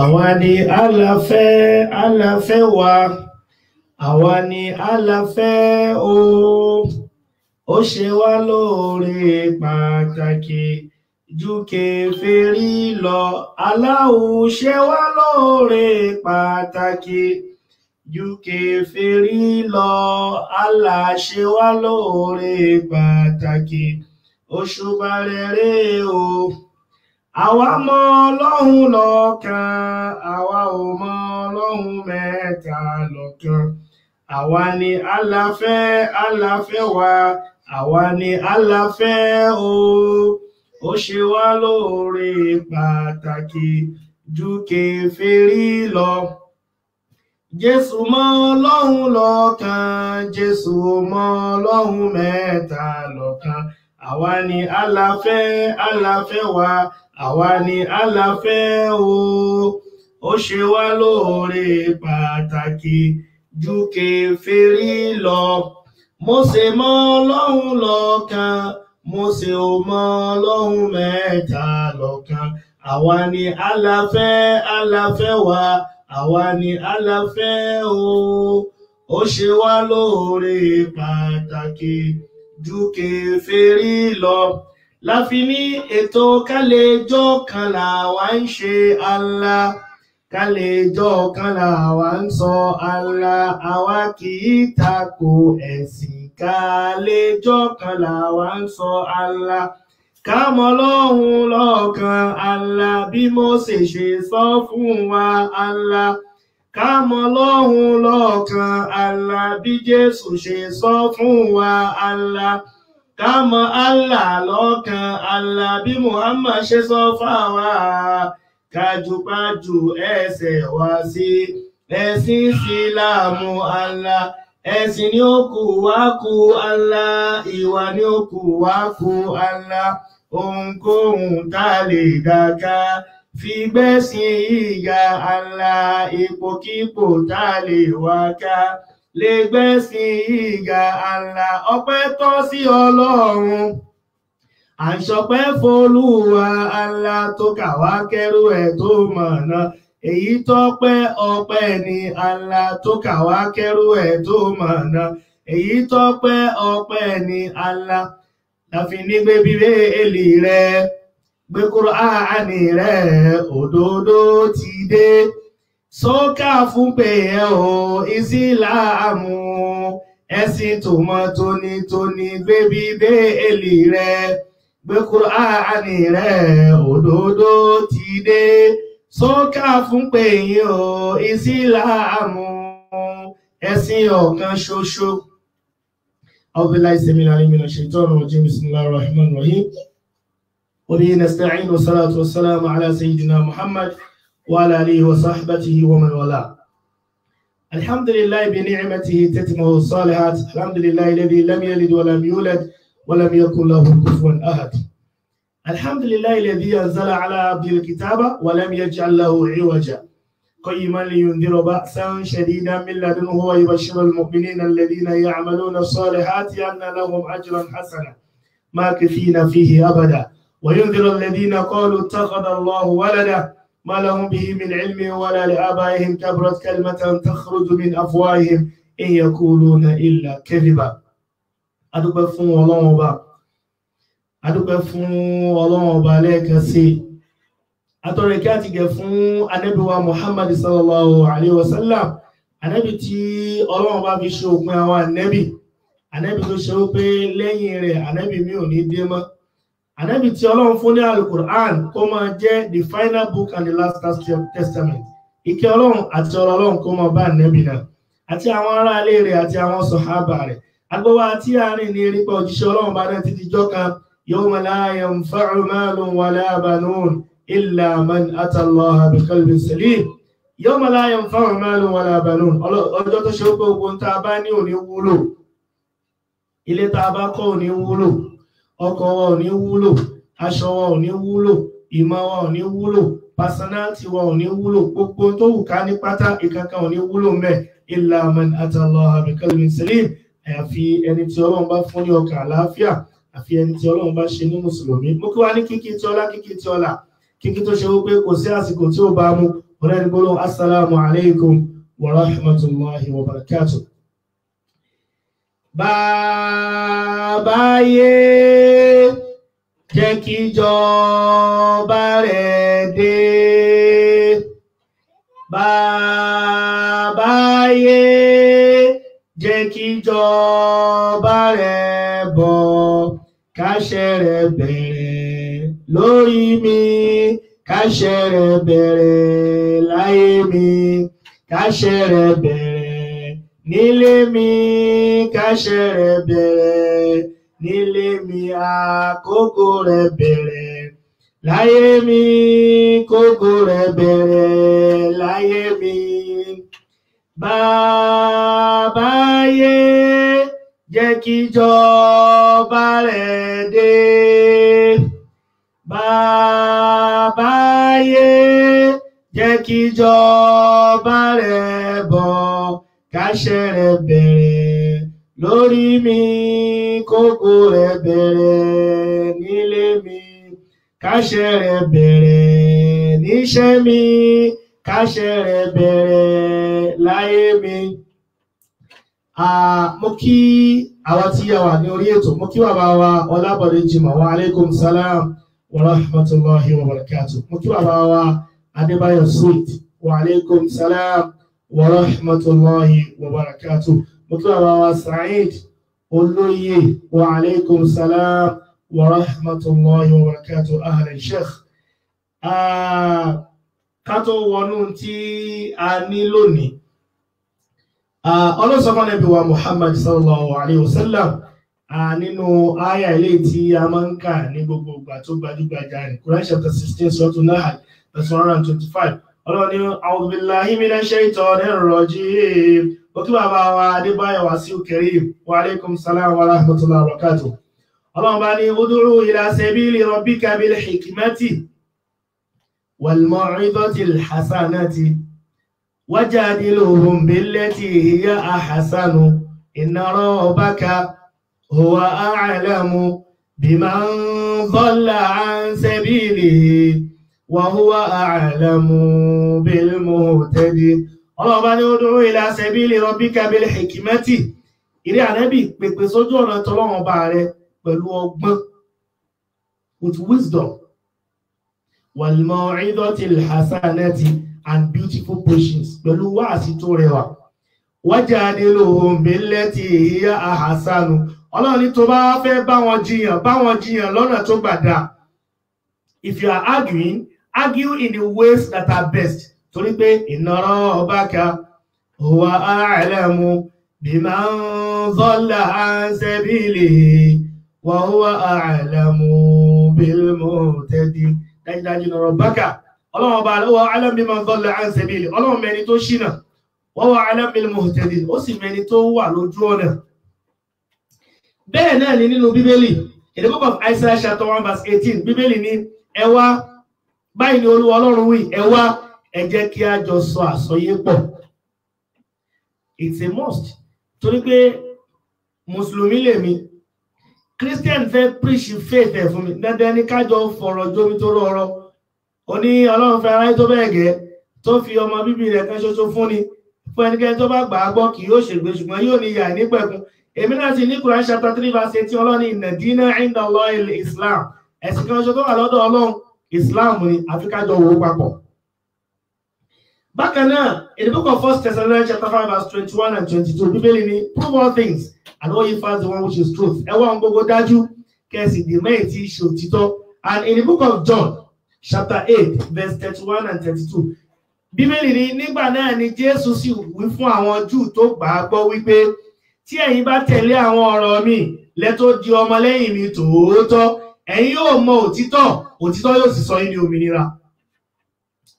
àwa ni àlàfẹ́ wa, àwa ni àlàfẹ́ o. Ó ṣe wá lóore pàtàkì ju kèfèrí lọ. Allahu ṣe wá lóore pàtàkì ju kèfèrí lọ. Allah ṣe wá lóore pàtàkì. Òṣùbà rere o. Àwa mọ Ọlọ́run lọ́kan, àwa ò mọ Ọlọ́run mẹ́ta lọ́kan. Àwa ni àlàfẹ́ wa, àwa ni àlàfẹ́ o. Ó ṣe wá lóore pàtàkì ju kèfèrí lọ. Jésù mọ Ọlọ́run lọ́kan, Jésù mọ Ọlọ́run mẹ́ta lọ́kan. Àwa ni àlàfẹ́ wa, àwa ni àlàfẹ́ o. Ó ṣe wá lóore pàtàkì ju kèfèrí lọ. Mósè mọ Ọlọ́run lọ́kan, Mósè ò mọ Ọlọ́run mẹ́ta lọ́kan. Àwa ni àlàfẹ́ wa, àwa ni àlàfẹ́ o. Ó ṣe wá lóore pàtàkì ju kèfèrí lọ. Láfi ní ètò kálejò kan làwa ń ṣe Allah, kálejò kan làwa ń sọ Allah. Àwa kì í tako ẹ̀sìn, kálejò kan làwa ń sọ Allah. Ká mọ Ọlọ́run lọ́kan Allah, bí Mósè ṣe sọ fún wa Allah. Ká mọ Ọlọ́run lọ́kan Allah, bí Jésù ṣe sọ fún wa Allah. Ká mọ Allah lọ́kan Allah, bí Muhammad ṣe sọ fáwa. Kájúpájú ẹsẹ̀ wá sí ẹ̀sìn Ìsìlámù Allah. Ẹ̀sìn ni ó kù wá kù Allah, ìwà ni ó kù wá kù Allah. Ohunkóhun tá lè dàka fi gbẹ́sìn ìyá Allah. Ipòkípò tá lè wá ká lè gbẹ́sìn ìyá Allah. Ọpẹ́ tọ́ sí Ọlọ́run, à ń ṣọpẹ́ f'Olúwa Allah tó kà wá kẹ́rù ẹ̀ tó mọ̀nà. Èyí tọ́pẹ́ ọpẹ́ ni Allah tó kà wá kẹ́rù ẹ̀ tó mọ̀nà. Èyí tọ́pẹ́ ọpẹ́ ni Allah. Láfi ní gbé Bíbélì rẹ̀, gbé Kùránì rẹ̀, òdodo ti dé. Sọ́kà fún pé ẹ o Ìsìlámù, ẹ̀sìn tó mọ́ tónítóní. Gbé Bíbélì rẹ̀, gbé Kùránì rẹ̀, òdodo ti dé. Sọ́kà fún pé yín o Ìsìlámù, ẹ̀sìn ọ̀kan ṣoṣo. أعوذ بالله السميع العليم من الشيطان الرجيم. بسم الله الرحمن الرحيم. وبه نستعين والصلاة والسلام على سيدنا محمد وعلى آله وصحبه ومن والاه. الحمد لله بنعمته تتم الصالحات. الحمد لله الذي لم يلد ولم يولد ولم يكن له كفوا أحد. الحمد لله الذي أنزل على عبده الكتاب ولم يجعل له عوجا قيما لينذر بأسا شديدا من لدنه ويبشر المؤمنين الذين يعملون الصالحات أن لهم أجرا حسنا ماكثين فيه أبدا وينذر الذين قالوا اتخذ الله ولدا ما لهم به من علم ولا لآبائهم كبرت كلمة تخرج من أفواههم إن يقولون إلا كذبا. adúpẹ́ fún Ọlọ́run Ọba, adúpẹ́ fún Ọlọ́run Ọba lẹ́ẹ̀kan sí. Atọrọ ìkẹ́ àti ìgẹ̀ fún Ànábì wa Muhammad sallallahu alaihi wasallam, Ànábì tí Ọlọ́run bá fi ṣe òpin àwọn ànábì, Ànábì tó ṣe wípé lẹ́yìn rẹ̀ ànábì mi ò ní dé mọ́. Ànábì tí Ọlọ́run fún ní Al-Qur'an kó máa jẹ́ the final book and the last testament. Ìkẹ́ Ọlọ́run àti ọ̀rọ̀ Ọlọ́run kó máa bá ànábì náà àti àwọn ará ilé rẹ̀ àti àwọn sàhábà rẹ̀. Agbọ́wá tí àárín ní erípa òjíṣẹ́ Ọlọ́run bá náà títí jọ́ kan, yawma la yanfa'u malun wala banun illa man ata Allah bi qalbin salim. Yawma la yanfa'u malun wala banun. Ọjọ́ tó ṣe pé ogun tá bá ní ò ní wúlò. Ilé tá bá kọ́ ò ní wúlò. Ọkọ̀ wa ò ní wúlò. Aṣọ wa ò ní wúlò. Ìmọ̀ wa ò ní wúlò. Personality wa ò ní wúlò. Gbogbo tó wù ká ní pátá ìkankan ò ní wúlò ńbẹ̀. Illa man ata Allah bi qalbin salim. Àfi ẹni tí Ọlọ́run bá fún ní ọkàn àlàáfíà. Àfi ẹni tí Ọlọ́run bá ṣe ní Mùsùlùmí. Mo kí wa ní kíkí tí ọlá, kíkí tí ọlá. Kíkí tó ṣe wípé kò sí àsìkò tí ó bá mú, ونقول السلام عليكم ورحمة الله وبركاته. Bàbá yé jẹ́ kí ìjọba rẹ̀ dé. Bàbá yé jẹ́ kí ìjọba rẹ̀ bọ̀, káṣẹ rẹ̀ bẹ̀rẹ̀ lórí mi, káṣẹ rẹ̀ bẹ̀rẹ̀ láyé mi, káṣẹ rẹ̀ bẹ̀rẹ̀ nílé mi, káṣẹ rẹ̀ bẹ̀rẹ̀ nílé mi, àkókò rẹ̀ bẹ̀rẹ̀ láyé mi, kókó rẹ̀ bẹ̀rẹ̀ láyé mi. Bàbá yé jẹ́ kí ìjọba rẹ̀ dé. Bàbá yé jẹ́ kí ìjọba rẹ̀ bọ̀, káṣẹ rẹ̀ bẹ̀rẹ̀ lórí mi, kókó rẹ̀ bẹ̀rẹ̀ nílé mi, káṣẹ rẹ̀ bẹ̀rẹ̀ níṣẹ́ mi, káṣẹ rẹ̀ bẹ̀rẹ̀ láyé mi. Mo kí àwọn tí a wà ní orí ètò, mo kí bàbá wa Ọlábọ̀dé Jimoh, wa alaikum salam wa rahmatullahi wa barakatuh. Mo kí bàbá wa Adébáyọ̀ Sweet, wa alaikum salam wa rahmatullahi wa barakatuh. Mo kí bàbá wa Said Olóyè, wa alaikum salam wa rahmatullahi wa barakatuh. Ahlan Sheikh. Ká tó wọnú tí a ní lónìí, ọlọ́sọ̀kan Nábì wa Muhammad sallallahu alayhi wa sallam nínú àyà ilé tí a máa ń kà ní gbogbo ìgbà tó gbajúgbajà ní Quran chapter 16 Suratul Nahl verse 125. Ọlọ́run ní a'udhu billahi minash shaitonir rajim. Ó kí bàbá wa Adébáyọ̀ Wasiu Karim, wa alaikum salam wa rahmatullahi wa barakatuh. Ọlọ́run bá ní ud'u ila sabili rabbika bil hikmati wal maw'izatil hasanati wajadiluhum billati hiya ahsanu inna rabbaka huwa a'lamu biman dhalla an sabilihi wa huwa a'lamu bil muhtadin. Ọlọ́run bá ní ud'u ila sabili rabbika bil hikmati. Ìrẹ́ Ànábì, pèpè sójú ọ̀nà t'Ọlọ́run bá rẹ̀ pẹ̀lú ọgbọ́n, with wisdom, wal maw'izatil hasanati, and beautiful patience, pẹ̀lú wáàsí tó rẹwà. Wajadiluhum billati hiya ahsanu. Ọlọ́run ní tó bá fẹ́ bá wọn jiyàn lọ́nà tó gbàdá. If you are arguing, argue in the ways that are best. Torí pé inna rabbaka huwa a'lamu biman dhalla an sabilihi wa huwa a'lamu bil muhtadin. Dájúdájú inna rabbaka, Ọlọ́run ọba huwa a'lamu biman dhalla an sabilihi. Ọlọ́run mẹ́ni tó ṣìnà, wa huwa a'lamu bil muhtadin, ó sì mẹ́ni tó wà lójú ọ̀nà. Bẹ́ẹ̀ náà ni nínú Bíbélì, in the book of Isaiah chapter 1 verse 18, Bíbélì ní ẹ wá, báyìí ni Olúwa Ọlọ́run wí, ẹ wá, ẹ jẹ́ kí a jọ sọ àsọyé pọ̀. It's a must. Torí pé Mùsùlùmí lèmi, Christian fẹ́ preach faith ẹ̀ fún mi, dandan ní ká jọ fọ̀rọ̀ jómi tó rọrọ. Ó ní Ọlọ́run fẹ́ aráyé tó bẹ́ẹ̀ gẹ́, tó fi ọmọ bíbí rẹ̀ kan ṣoṣo fún ni, fún ẹnikẹ́ni tó bá gbà á gbọ́ kì yóò ṣègbé, ṣùgbọ́n yóò ní ìyà nípẹ̀kun. Èmi náà sì ní Quran chapter 3 verse 18, Ọlọ́run ní inna dina inda Allahil Islam. Ẹ̀sìn kan ṣoṣo tó wà lọ́dọ̀ Ọlọ́run, Islam ni, àfi ká jọ wò ó papọ̀. Bákan náà, in the book of 1 Thessalonians chapter 5 verse 21 and 22, Bíbélì ní prove all things and hold you fast the one which is truth. Ẹ wá ohun gbogbo dájú, kẹ́sì dì mẹ́yìn tí í ṣe òtítọ́. And in the book of John chapter 8 verse 31 and 32, Bíbélì ní nígbà náà ni Jésù sì wí fún àwọn Júù tó gbà á gbọ́ wípé tí ẹ̀yin bá tẹ̀lé àwọn ọ̀rọ̀ mi lẹ́tó di ọmọlẹ́yìn mi tòótọ́, ẹ̀yin yóò mọ òtítọ́, òtítọ́ yóò sì sọ yín ní òmìnira.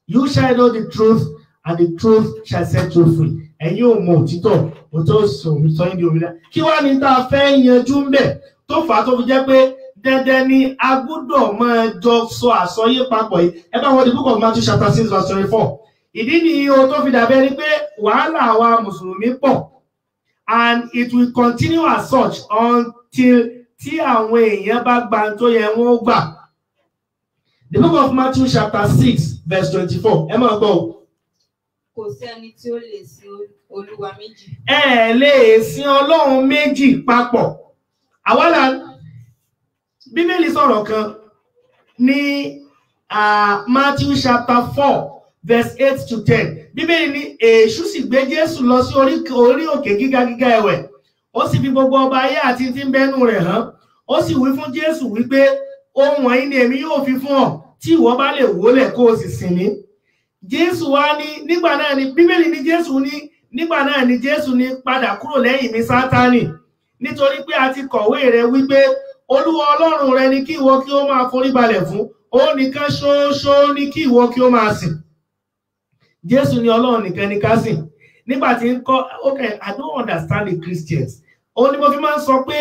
You shall know the truth and the truth shall set you free. Ẹ̀yin yóò mọ òtítọ́, òtítọ́ sọ yín ní òmìnira. Kí wá ní tá a fẹ́ yanjú ń bẹ̀ tó fà á tó fi jẹ́ pé dandan ni a gbọ́dọ̀ máa jọ sọ àsọyé papọ̀ yìí. Ẹ bá wọn the book of Matthew chapter 6 verse 24. Ìdí ni o tó fi dàbẹ́ ni pé wàhálà àwa Mùsùlùmí pọ̀. And it will continue as such until tí àwọn èèyàn bá gba tó yẹ wọ́n gbà. The book of Matthew chapter 6 verse 24. Ẹ máa gbọ́. kò sẹ́ni tí ó lè sin Olúwa méjì. Ẹ lè sin Ọlọ́run méjì papọ̀. Àwálà Bíbélì sọ̀rọ̀ kan ní Matthew chapter 4 verse 8 to 10. Bíbélì ní Èṣù sì gbé Jésù lọ sí orí òkè gíga ẹ̀wẹ̀. Ó sì fi gbogbo ọba ayé àti tí ń bẹ́nu rẹ̀ hàn. Ó sì wí fún Jésù wípé ohun wọ̀nyí ni èmi yóò fi fún ọ tí ìwọ bá lè wólẹ̀ kó o sì sìn mí. Jésù wá ní nígbà náà ni Bíbélì ní Jésù ní nígbà náà ni Jésù ní padà kúrò lẹ́yìn mi Sátánì, nítorí pé a ti kọ̀wé rẹ̀ wípé Olúwa Ọlọ́run rẹ ni kí ìwọ kí ó máa foríbalẹ̀ fún, ó nìkan ṣoṣo ni kí ìwọ kí ó máa sìn. Jésù ni Ọlọ́run nìkan ni ká sìn. Nígbà tí ń kọ́, okay, I don't understand the Christians. Ó ní mo fi máa ń sọ pé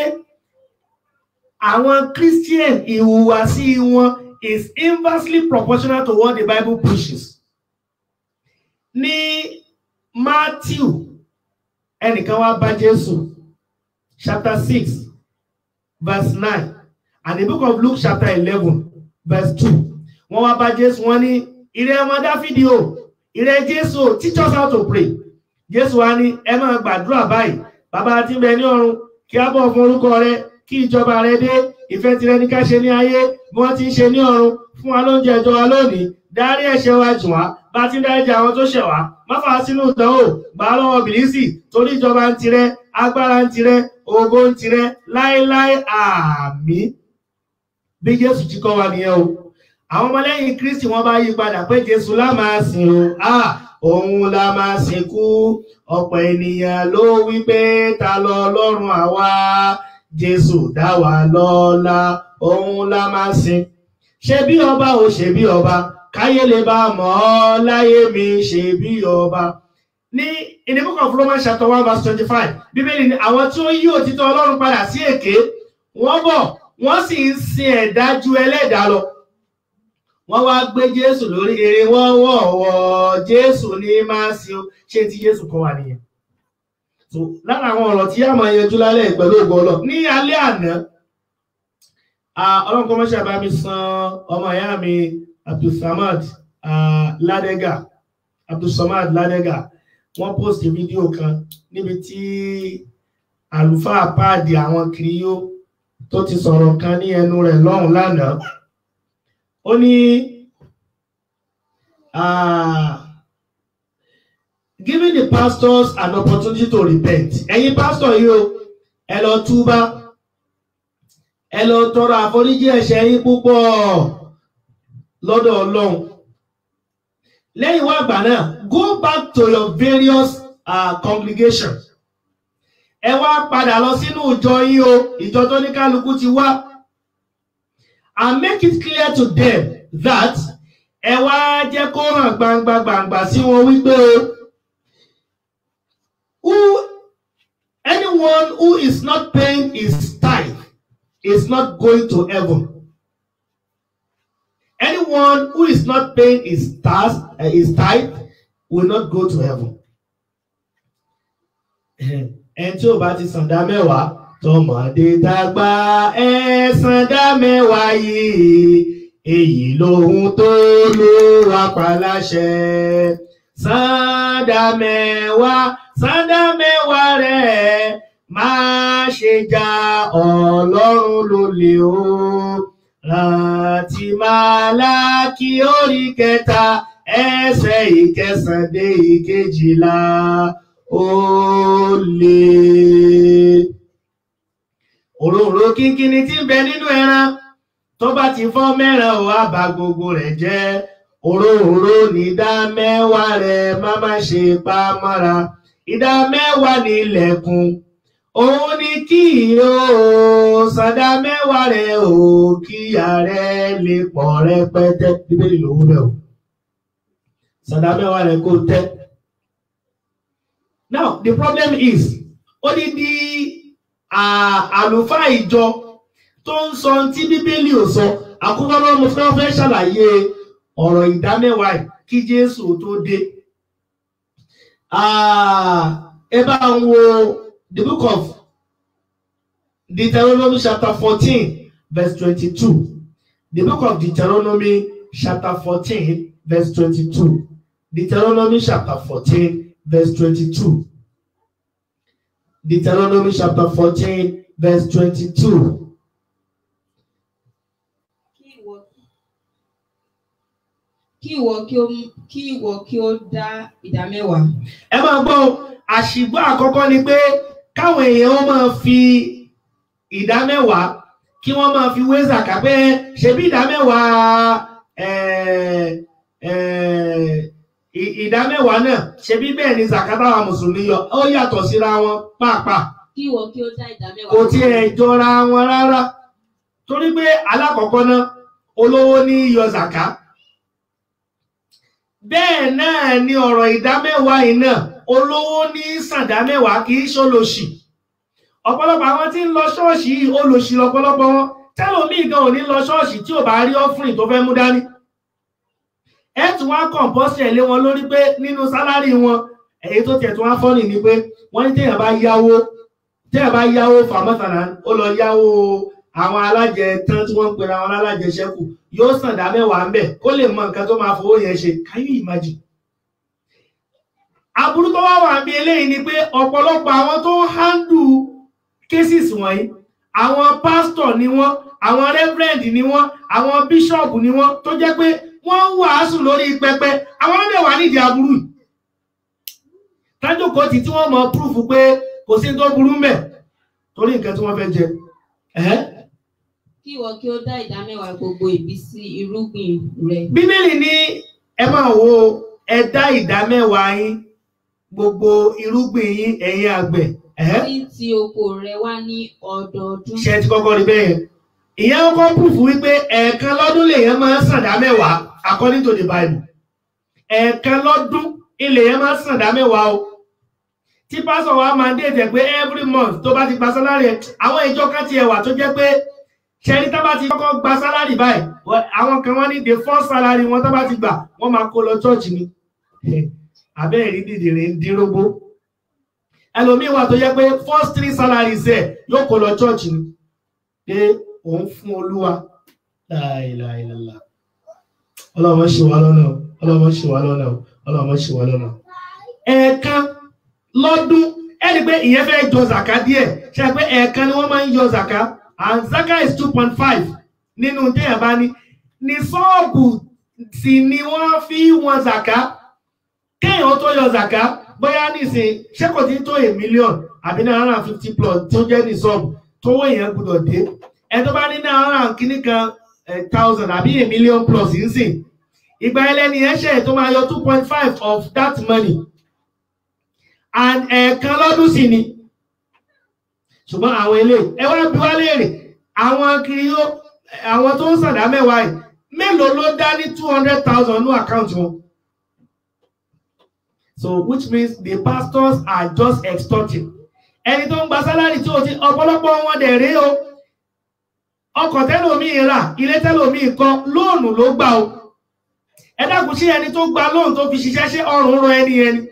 àwọn Christian ìhùwàsí wọn is inversely proportional to what the Bible preaches. Ní Matthew, ẹnìkan wá bá Jésù, chapter 6, verse 9, and the book of Luke, chapter 11, verse 2. Wọ́n wá bá Jésù, wọ́n ní, ìrẹ ọmọ Dáfídì o, ìrẹ Jésù, teach us how to pray. Jésù wá ní, ẹ máa gbàdúrà báyìí, Bàbá tí ń bẹ ní ọ̀run, kí a bọ̀ fún orúkọ rẹ, kí ìjọba rẹ dé, ìfẹ́ tirẹ̀ ní ká ṣe ní ayé, bí wọ́n ti ń ṣe ní ọ̀run, fún wa lóúnjẹ ọjọ́ wa lónìí, dárí ẹ̀ṣẹ̀ wa jì wá, bá ti ń dáríjì àwọn tó ṣẹ̀ wá, má fà á sínú ìdánwò, gbà á lọ́wọ́ bìlísì, torí ìjọba ń tirẹ̀, agbára ń tirẹ̀, ògo ń tirẹ̀, láéláé àmín. Bí Jésù ti kọ́ wa nìyẹn o. Àwọn ọmọlẹ́yìn Kristi wọ́n bá yí padà pé Jésù la máa sìn o. Òun la máa sìnkú. Ọ̀pọ̀ ènìyàn ló wí pé ta lọ Ọlọ́run àwa. Jésù dá wa lọ́lá, òun la máa sìn. Ṣe bí ọba o ṣe bí ọba, káyé lè bá mọ̀ ọ́ láyé mi ṣe bí ọba. Ní in the book of Romans chapter 1 verse 25, Bíbélì ní àwọn tí ó yí òtítọ́ Ọlọ́run padà sí èké, wọ́n bọ̀, wọ́n sì ń sin ẹ̀dá ju ẹlẹ́dàá lọ. Wọ́n wá gbé Jésù lórí ère wọ́wọ́wọ́, Jésù ní máa sìn o. Ṣé tí Jésù kọ́ wa nìyẹn? So lára àwọn ọ̀rọ̀ tí a máa yanjú lálẹ́ pẹ̀lú ògo Ọlọ́run. Ní alẹ́ àná, Ọlọ́run kọ́ mọ́ṣẹ́ bá mi san ọmọ ìyá mi Abdulsamad Ládégà. Wọ́n post fídíò kan níbi tí àlùfáà páàdì àwọn kiriyó tó ti sọ̀rọ̀ kan ní ẹnu rẹ̀ lọ́hùn lánàá. Ó ní giving the pastors an opportunity to repent. Ẹ̀yin pastor yìí o, ẹ lọ túbá, ẹ lọ tọrọ àforíjì ẹ̀ṣẹ̀ yín púpọ̀ lọ́dọ̀ Ọlọ́run. Lẹ́yìn wá àgbà náà, go back to your various congregations. Ẹ wá padà lọ sínú ìjọ yín o, ìjọ tó ní kálukú ti wá. And make it clear to them that ẹ wá jẹ́ kó hàn gbangba sí wọn wípé anyone who is not paying his tithe is not going to heaven. Anyone who is not paying his tithe will not go to heaven. Ẹni tí ó bá ti san dá mẹ́wàá, tọmọdé tàgbà ẹ san dá mẹ́wàá yìí, èyí lóhun tó Olúwa pa láṣẹ. San dá mẹ́wàá rẹ̀, má ṣe já Ọlọ́run lólè o. Rántí Málákì orí 3 ẹsẹ̀ 9 dé 11. Olè. Òróró kínkínní tí ń bẹ nínú ẹran, tó bá ti fọ́ mẹ́ran ò á bà gbogbo rẹ̀ jẹ́. Òróró ní ìdá mẹ́wàá rẹ̀, má ṣe pa mọ́ra. Ìdá mẹ́wàá ní ilẹ̀kùn, òun ni kí o san ìdá mẹ́wàá rẹ̀ o, kí ààrẹ lè pọ̀ rẹpẹtẹ. Bíbélì ló wú bẹ́ẹ̀ o. San ìdá mẹ́wàá rẹ̀ kó tẹ́. Now the problem is, ó ní di àlùfáà ìjọ tó ń sọ tí Bíbélì ò sọ. Àkọ́kọ́ náà mo fẹ́ ṣàlàyé ọ̀rọ̀ ìdámẹ́wàá kí Jésù tó dé. Ẹ bá ń wo the book of Deuteronomy chapter 14 verse 22. The book of Deuteronomy chapter 14 verse 22. Deuteronomy chapter 14, verse 22. Deuteronomy chapter 14, verse 22. Kí ìwọ kí ó dá ìdámẹ́wàá. Ẹ máa gbọ́, àṣìgbọ́ àkọ́kọ́ ni pé káwọn èèyàn máa fi ìdámẹ́wàá kí wọ́n máa fi wé zàká pé ṣebí ìdámẹ́wàá náà ṣebí bẹ́ẹ̀ ni zàká táwa mùsùlùmí yọ, ó yàtọ̀ síra wọn pàápàá. Kí ìwọ kí ó dá ìdámẹ́wàá. Kò tiẹ̀ jọra wọn rárá. Torí pé alákọ̀ọ́kọ́ náà olówó ní yọ zàká. Bẹ́ẹ̀ náà ni ọ̀rọ̀ ìdámẹ́wàá yìí náà olówó ní sàdámẹ́wàá kì í ṣolòṣì. Ọ̀pọ̀lọpọ̀ àwọn tí ń lọ ṣọ́ọ̀ṣì yìí olòṣì lọ́pọ̀lọpọ̀ wọn. Tẹ́lòmíì gan ò ní lọ ṣọ́ọ̀ṣì tí ò bá rí ọ́fìrìn tó fẹ́ mú dání. Ẹ tún wá kọ̀ǹpọ́sì lé wọn lórí pé nínú sálárì wọn èyí tó tiẹ̀ tún wá fọ́nì ni pé wọ́n ní téèyàn bá yáwó fàmọ́tàlá ó lọ yáwó àwọn alájẹ tán tí wọ́n ń pera wọn alájẹṣẹ́kù yóò sàn dá mẹ́wàá ń bẹ̀ kó lè mọ nǹkan tó máa fowó yẹn ṣe. Can you imagine? Aburú tó wá wà bí eléyìí ni pé ọ̀pọ̀lọpọ̀ àwọn tó ń handle cases wọ̀nyí àwọn pastor ni wọ́n, àwọn reverend ni wọ́n, àwọn bishop ni wọ́n tó jẹ́ pé wọ́n ń wàásù lórí pẹpẹ àwọn ọ̀dẹ̀ wà nídìí aburú yìí. Tájòkó tí wọ́n mọ̀ proof pé kò sí tó burú mẹ́ torí nǹkan tí wọ́n fẹ́ jẹ. Kí ìwọ kí ó dá ìdámẹ́wàá gbogbo ìbísí irúgbìn rẹ. Bíbélì ní ẹ máa wo ẹ dá ìdámẹ́wàá yín gbogbo irúgbìn yín ẹ̀yin àgbẹ̀. Tí oko rẹ wá ní ọdọọdún. Ṣé ti kọ́kọ́ rí bẹ́ẹ̀? Ìyẹn kọ́kọ́ proof wípé ẹ̀ẹ̀kan lọ́dún lèèyàn máa ń sàn dámẹ́wàá according to the Bible. Ẹ̀ẹ̀kan lọ́dún ilèèyàn máa ń sàn dámẹ́wàá o. Tí pásọ̀ wa máa ń dé jẹ́ pé every month tó bá ti gba sálárì ẹ̀ àwọn ìjọ kan ti ẹ̀wà tó jẹ́ pé ṣẹ́rí tá bá ti kọ́kọ́ gba sálárì báyìí àwọn kan wọ́n ní the first salary wọn tá bá ti gbà wọ́n máa kó lọ church ni. Abẹ́ẹ̀rí dìdìrín ń dínrógbó. Ẹlòmíì wà tó jẹ́ pé first 3 salaries ẹ̀ yóò kó lọ church ni. Pé òun fún Olúwa. Láìláìlá. Ọlọ́run ṣì wá lọ́nà. Ọlọ́run ṣì wá lọ́nà. Ọlọ́run ṣì wá lọ́nà. Ẹ̀ẹ̀kan lọ́dún ẹni pé ìyẹn fẹ́ jọ zàká díẹ̀ ṣe pé ẹ̀ẹ̀kan ni wọ́n máa ń yọ zàká and zàká is 2.5 nínú téèyàn bá ní sọ́ọ̀bù sì ni wọ́n fi wọn zàká kéèyàn tó yọ zàká bóyá nísìn ṣé kò tí tó 1 million àbí 950 plus tó jẹ́ ní sọ́ọ̀bù tó wọ́n èèyàn gbọ́dọ̀ dé ẹ tó bá ní 900 kíní kan 1000 àbí 1 million plus nísìn ìgbà ẹlẹ́ni ẹ̀ ṣe tó máa yọ 2.5 of that money. And ẹ̀ẹ̀kan lọ́dún sí ni. Ṣùgbọ́n àwọn ilé ẹwà bí wá léèrè àwọn kiri yóò àwọn tó ń sàdá mẹ́wàá yìí mélòó ló dá ní 200,000 ní àkáǹtì wọn. So which means the pastors are just extorting. Ẹni tó ń gba sálárì tí ó ti ọ̀pọ̀lọpọ̀ wọn dẹ̀ rí o. Ọkọ̀ tẹ́lòmíì rà ilé tẹ́lòmíì kọ́ lóònù ló gbà o. Ẹ dákun sí ẹni tó gba lóònù tó fi ṣiṣẹ́ ṣé ọrùn rọ ẹni.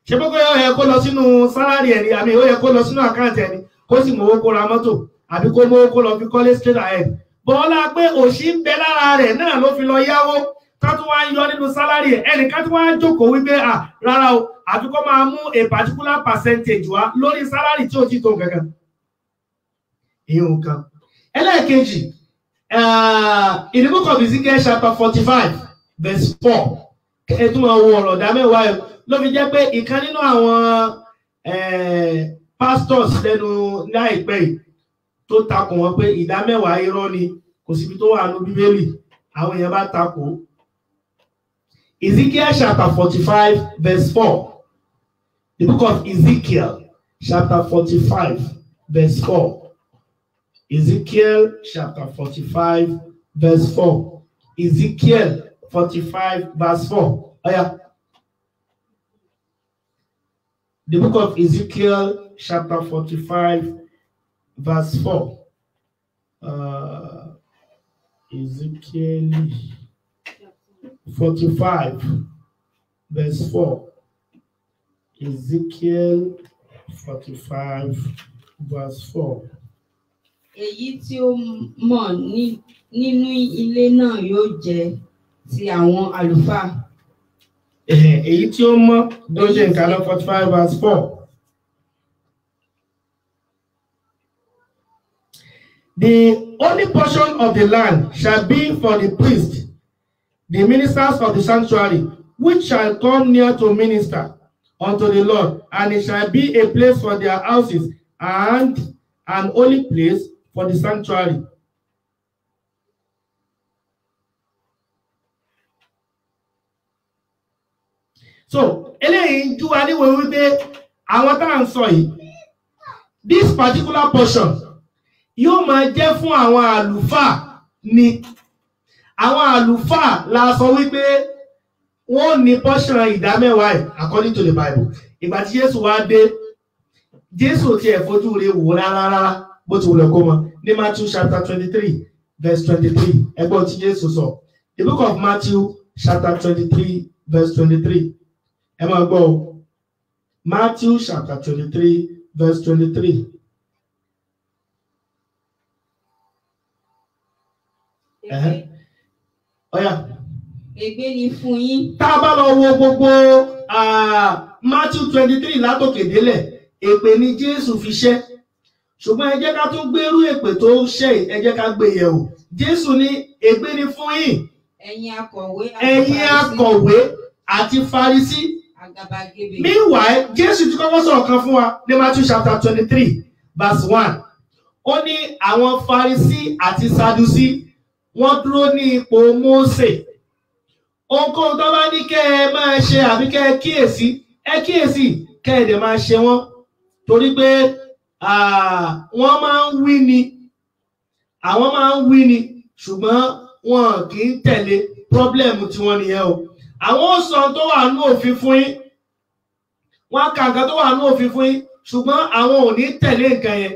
Ṣé pé kó yẹ kó lọ sínú sálárì ẹni àbí ó yẹ kó lọ sínú àkáǹtì ẹni kó sì mówó kó ra mọ́tò àbí kó mówó kó lọ fi kọ́lé straight ahead. Bọ́lá pé òṣì ń bẹ lára rẹ̀ náà ló fi lọ yáwó ká tún wá yọ nínú sálárì ẹ̀ ẹnìkan tí wọ́n á jókòó wípé rárá o àfi kó máa mú a particular percentage wá lórí sálárì tí ó ti tó gangan. Ìyẹn kan. Ẹlẹ́ẹ̀kejì in the book of Ezekiel chapter 45 verse 4 ẹ tún máa wo ọ̀rọ̀ dá mẹ́wàá ẹ̀ ló fi jẹ́ pé ìkan nínú àwọn pastors lẹ́nu láìpẹ́ yìí tó takò wọn pé ìdá mẹ́wàá irọ́ ni kò síbi tó wà ní Bíbélì àwọn èèyàn bá takò. Ezekiel chapter 45 verse 4. The book of Ezekiel chapter 45 verse 4. Ezekiel chapter 45 verse 4. Ezekiel 45 verse 4. Oh yeah. The book of Ezekiel chapter 45 verse 4. Ezekiel 45 verse 4. Ezekiel 45 verse 4. Èyí tí ó mọ̀ nínú ilé náà yóò jẹ́ ti àwọn àlùfáà èyí tí ó mọ́ ló ṣe nǹkan lọ 45 verse 4. The only portion of the land shall be for the priest, the ministers of the sanctuary, which shall come near to minister unto the Lord, and it shall be a place for their houses, and an holy place for the sanctuary. So, eléyìí jú wa níwèé wípé àwọn tá à ń sọ yìí, this particular portion yóò máa jẹ́ fún àwọn àlùfáà ni. Àwọn àlùfáà la sọ wípé wọ́n ní portion ìdámẹ́wàá ẹ̀ according to the Bible. Ìgbà tí Jésù wá dé, Jésù ti ẹ̀ fojú rẹ̀ wò rárá bó ti wùlẹ̀ kó mọ. Ní Matthew chapter 23 verse 23, ẹgbọ́n tí Jésù sọ. The book of Matthew chapter 23 verse 23. Ẹ máa gbọ́ o. Matthew chapter 23 verse 23. Ọ̀yá. Ègbé ni fún yín. Tá a bá lọ wo gbogbo Matthew 23 látòkè délẹ̀, èpè ni Jésù fi ṣẹ́. Ṣùgbọ́n ẹ jẹ́ ká tún gbérú èpè tó ṣẹ́, ẹ jẹ́ ká gbé yẹ̀ wò. Jésù ní ègbé ni fún yín. Ẹ̀yin akọ̀wé àti Farisí. Àgàbàgebè. Meanwhile, Jésù ti kọ́kọ́ sọ̀rọ̀ kan fún wa ní Matthew chapter 23 verse 1. Ó ní àwọn Farisí àti Sadusí wọ́n dúró ní ipò Mósè. Ohunkóhun tó bá ní kẹ́ ẹ máa ṣe àbí kẹ́ ẹ kíyèsí kẹ́ ẹ dẹ̀ máa ṣe wọ́n. Torí pé wọ́n máa ń wí ni. Àwọn máa ń wí ni, ṣùgbọ́n wọn kì í tẹ̀lé. Problem tí wọ́n nìyẹn o. Àwọn sọ tó wà ní òfin fún yín. Wọ́n ka nǹkan tó wà ní òfin fún yín, ṣùgbọ́n àwọn ò ní tẹ̀lé nǹkan yẹn.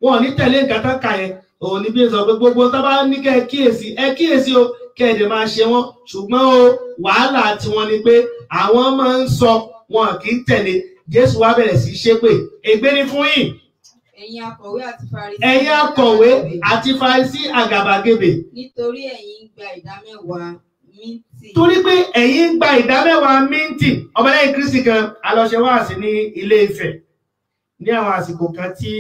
Wọn ò ní tẹ̀lé nǹkan tó kà yẹn. Òun ní bí sọ pé gbogbo tó bá ní kẹ́ ẹ kíyèsí o, kẹ́ ẹ dẹ̀ máa ṣe wọ́n. Ṣùgbọ́n o, wàhálà tí wọ́n ní pé àwọn máa ń sọ, wọn kì í tẹ̀lé. Jésù wá bẹ̀rẹ̀ sí ṣépè. Ègbé ni fún yín. Ẹ̀yin akọ̀wé àti Farisí àgàbàgebè. Nítorí ẹ̀yin ń gba ìdámẹ́wàá míntì. Torí pé ẹ̀yin ń gba ìdámẹ́wàá míntì. Ọmọlẹ́yìn Kristi kan alọ́ṣẹ́ wáàsí ní Ilé Ifẹ̀ ní àwọn àsìkò kan tí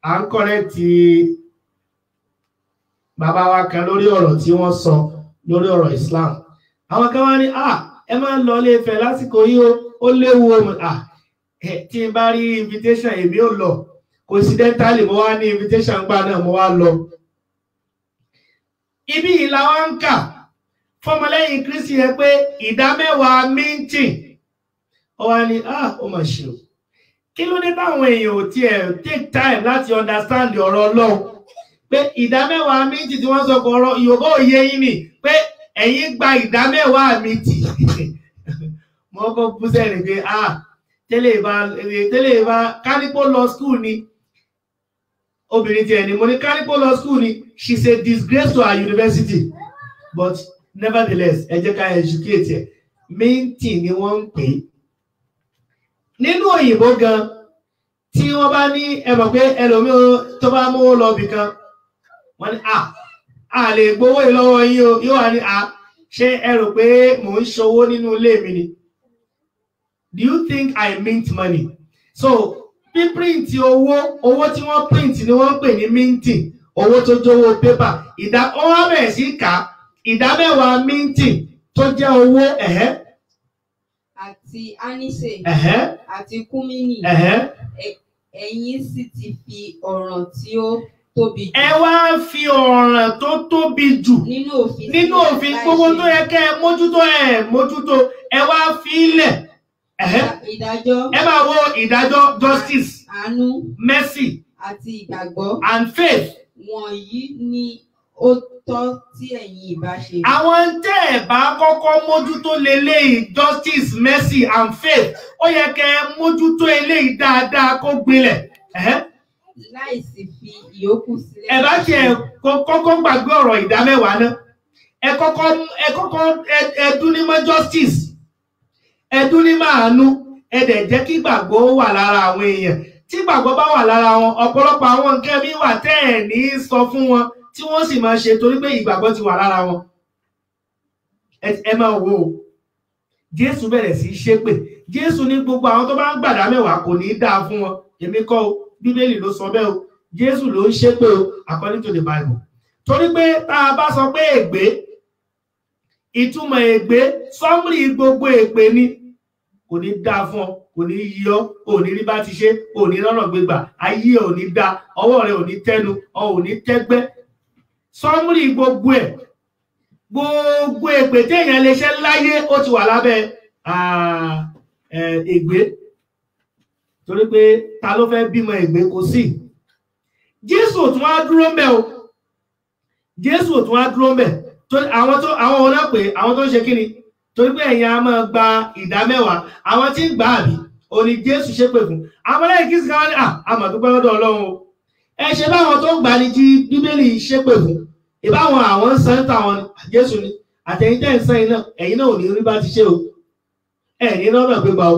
à ń kọ́rẹ́tì bàbá wa kan lórí ọ̀rọ̀ tí wọ́n sọ lórí ọ̀rọ̀ Islam. Àwọn kan wá ní ẹ máa ń lọ Ilé Ifẹ̀ lásìkò yìí ó léwu o. Tí n bá rí invitation èmi ò lọ. Coincidentally mo wá ní invitation gbà náà mo wá lọ. Ibi yìí la wá ń kà fọmọlẹ́yìn Kristi yẹn pé ìdámẹ́wàá míntì. Ó wá ní ó mà ṣe o. Kí ló dé táwọn èèyàn ò tiẹ̀ take time láti understand ọ̀rọ̀ Ọlọ́run? Pé ìdámẹ́wàá míntì tí wọ́n sọ pé ọ̀rọ̀ Yorùbá òye yín ni pé ẹ̀yin gba ìdámẹ́wàá míntì. Mo kọ́ bú sẹ́ni pé tẹ́lẹ̀ ìbá kánípò lọ school ni. Obìnrin tiẹ̀ ni mo ní kánípò lọ school ni. She's a disgrace to our university. But nevertheless, ẹ jẹ́ ká educate ẹ̀. Míntì ni wọ́n ń pè é. Nínú òyìnbó gan, tí wọ́n bá ní ẹ mọ̀ pé ẹlòmíràn tó bá mú lọ bì kan, wọ́n ní a lè gbowó ìlọ́wọ́ yín o, yóò wá ní ṣé ẹ rò pé mò ń ṣòwò nínú ilé mi ni? Do you think I mint money? So, print owó tí wọ́n print ni wọ́n ń pè ní minting, owó tó jówó paper. Wọ́n wá bẹ̀rẹ̀ sí kà ìdámẹ́wàá minting tó jẹ́ owó àti áníṣe àti kúmínì. Ẹ̀yin sì ti fi ọ̀ràn tí ó tóbi jù. Ẹ wá fi ọ̀ràn tó tóbi jù nínú òfin gbogbo tó yẹ kẹ́ ẹ mójútó ẹ wá fi ilẹ̀. Ìdájọ́. Ẹ máa wo ìdájọ́, justice, àánú, mercy, àti ìgbàgbọ́, and faith. Wọ̀nyí ni ó tọ́ tí ẹ̀yin ìbá ṣe. Àwọn tẹ́ ẹ̀ bá kọ́kọ́ mójútó leléyìí, justice, mercy, and faith. Ó yẹ kẹ́ ẹ mójútó eléyìí dáadáa kó gbilẹ̀. Láìsí fi ìyókù sílẹ̀. Ẹ bá tiẹ̀ kọ́kọ́ gbàgbé ọ̀rọ̀ ìdámẹ́wàá náà. Ẹ kọ́kọ́ ẹdún ní mọ́ justice. Ẹdún ní máàánú, ẹ dẹ̀ jẹ́ kí gbàgbọ́ wà lára àwọn èèyàn. Tí gbàgbọ́ bá wà lára wọn, ọ̀pọ̀lọpọ̀ àwọn nǹkan mi wà tẹ́ ẹ̀ ní sọ fún wọn tí wọ́n sì máa ṣe torí pé ìgbàgbọ́ ti wà lára wọn. Ẹ máa wò ó. Jésù bẹ̀rẹ̀ sí ṣépè. Jésù ní gbogbo àwọn tó bá ń gbàdá mẹ́wàá kò ní dáa fún wọn. Èmi kọ́ o, Bíbélì ló sọ bẹ́ẹ̀ o. Jésù ló ń ṣépè o, according to the Bible. Torí pé tá a bá sọ pé ègbé, ìtumọ̀ ègbé, summary gbogbo èpè ni, kò ní dáa fún ọ, kò ní yí ọ, ò ní rí bá ti ṣe, ò ní rọ́nà gbégbà, ayé ò ní dáa, ọwọ́ rẹ ò ní tẹnu, ọ ò ní tẹ́gbẹ́. Summary gbogbo ẹ̀, gbogbo èpè téèyàn lè ṣe láyé ó ti wà lábẹ́ ègbé. Torí pé ta ló fẹ́ bímọ ègbé? Kò sí. Jésù ò tún wá dúró ńbẹ̀ o. Jésù ò tún wá dúró ńbẹ̀. Àwọn ọ̀nà pé àwọn tó ń ṣe kíni? Torí pé ẹ̀yin a máa gba ìdámẹ́wàá, àwọn tí ń gbà àbí òní Jésù ṣépè fún. Àwọn lẹ́yìn kí sì káwọn ní àmọ̀dúpẹ́ lọ́dọ̀ Ọlọ́run o. Ẹ ṣe báwọn tó ń gbà ní tí Bíbélì ṣépè fún. Ìbáwọn àwọn ń san táwọn Jésù ni. Àtẹ̀yìn tẹ́ ń san iná, ẹ̀yin náà ò ní rí bá ti ṣe o. Ẹ̀ ní lọ́nà gbégbá o.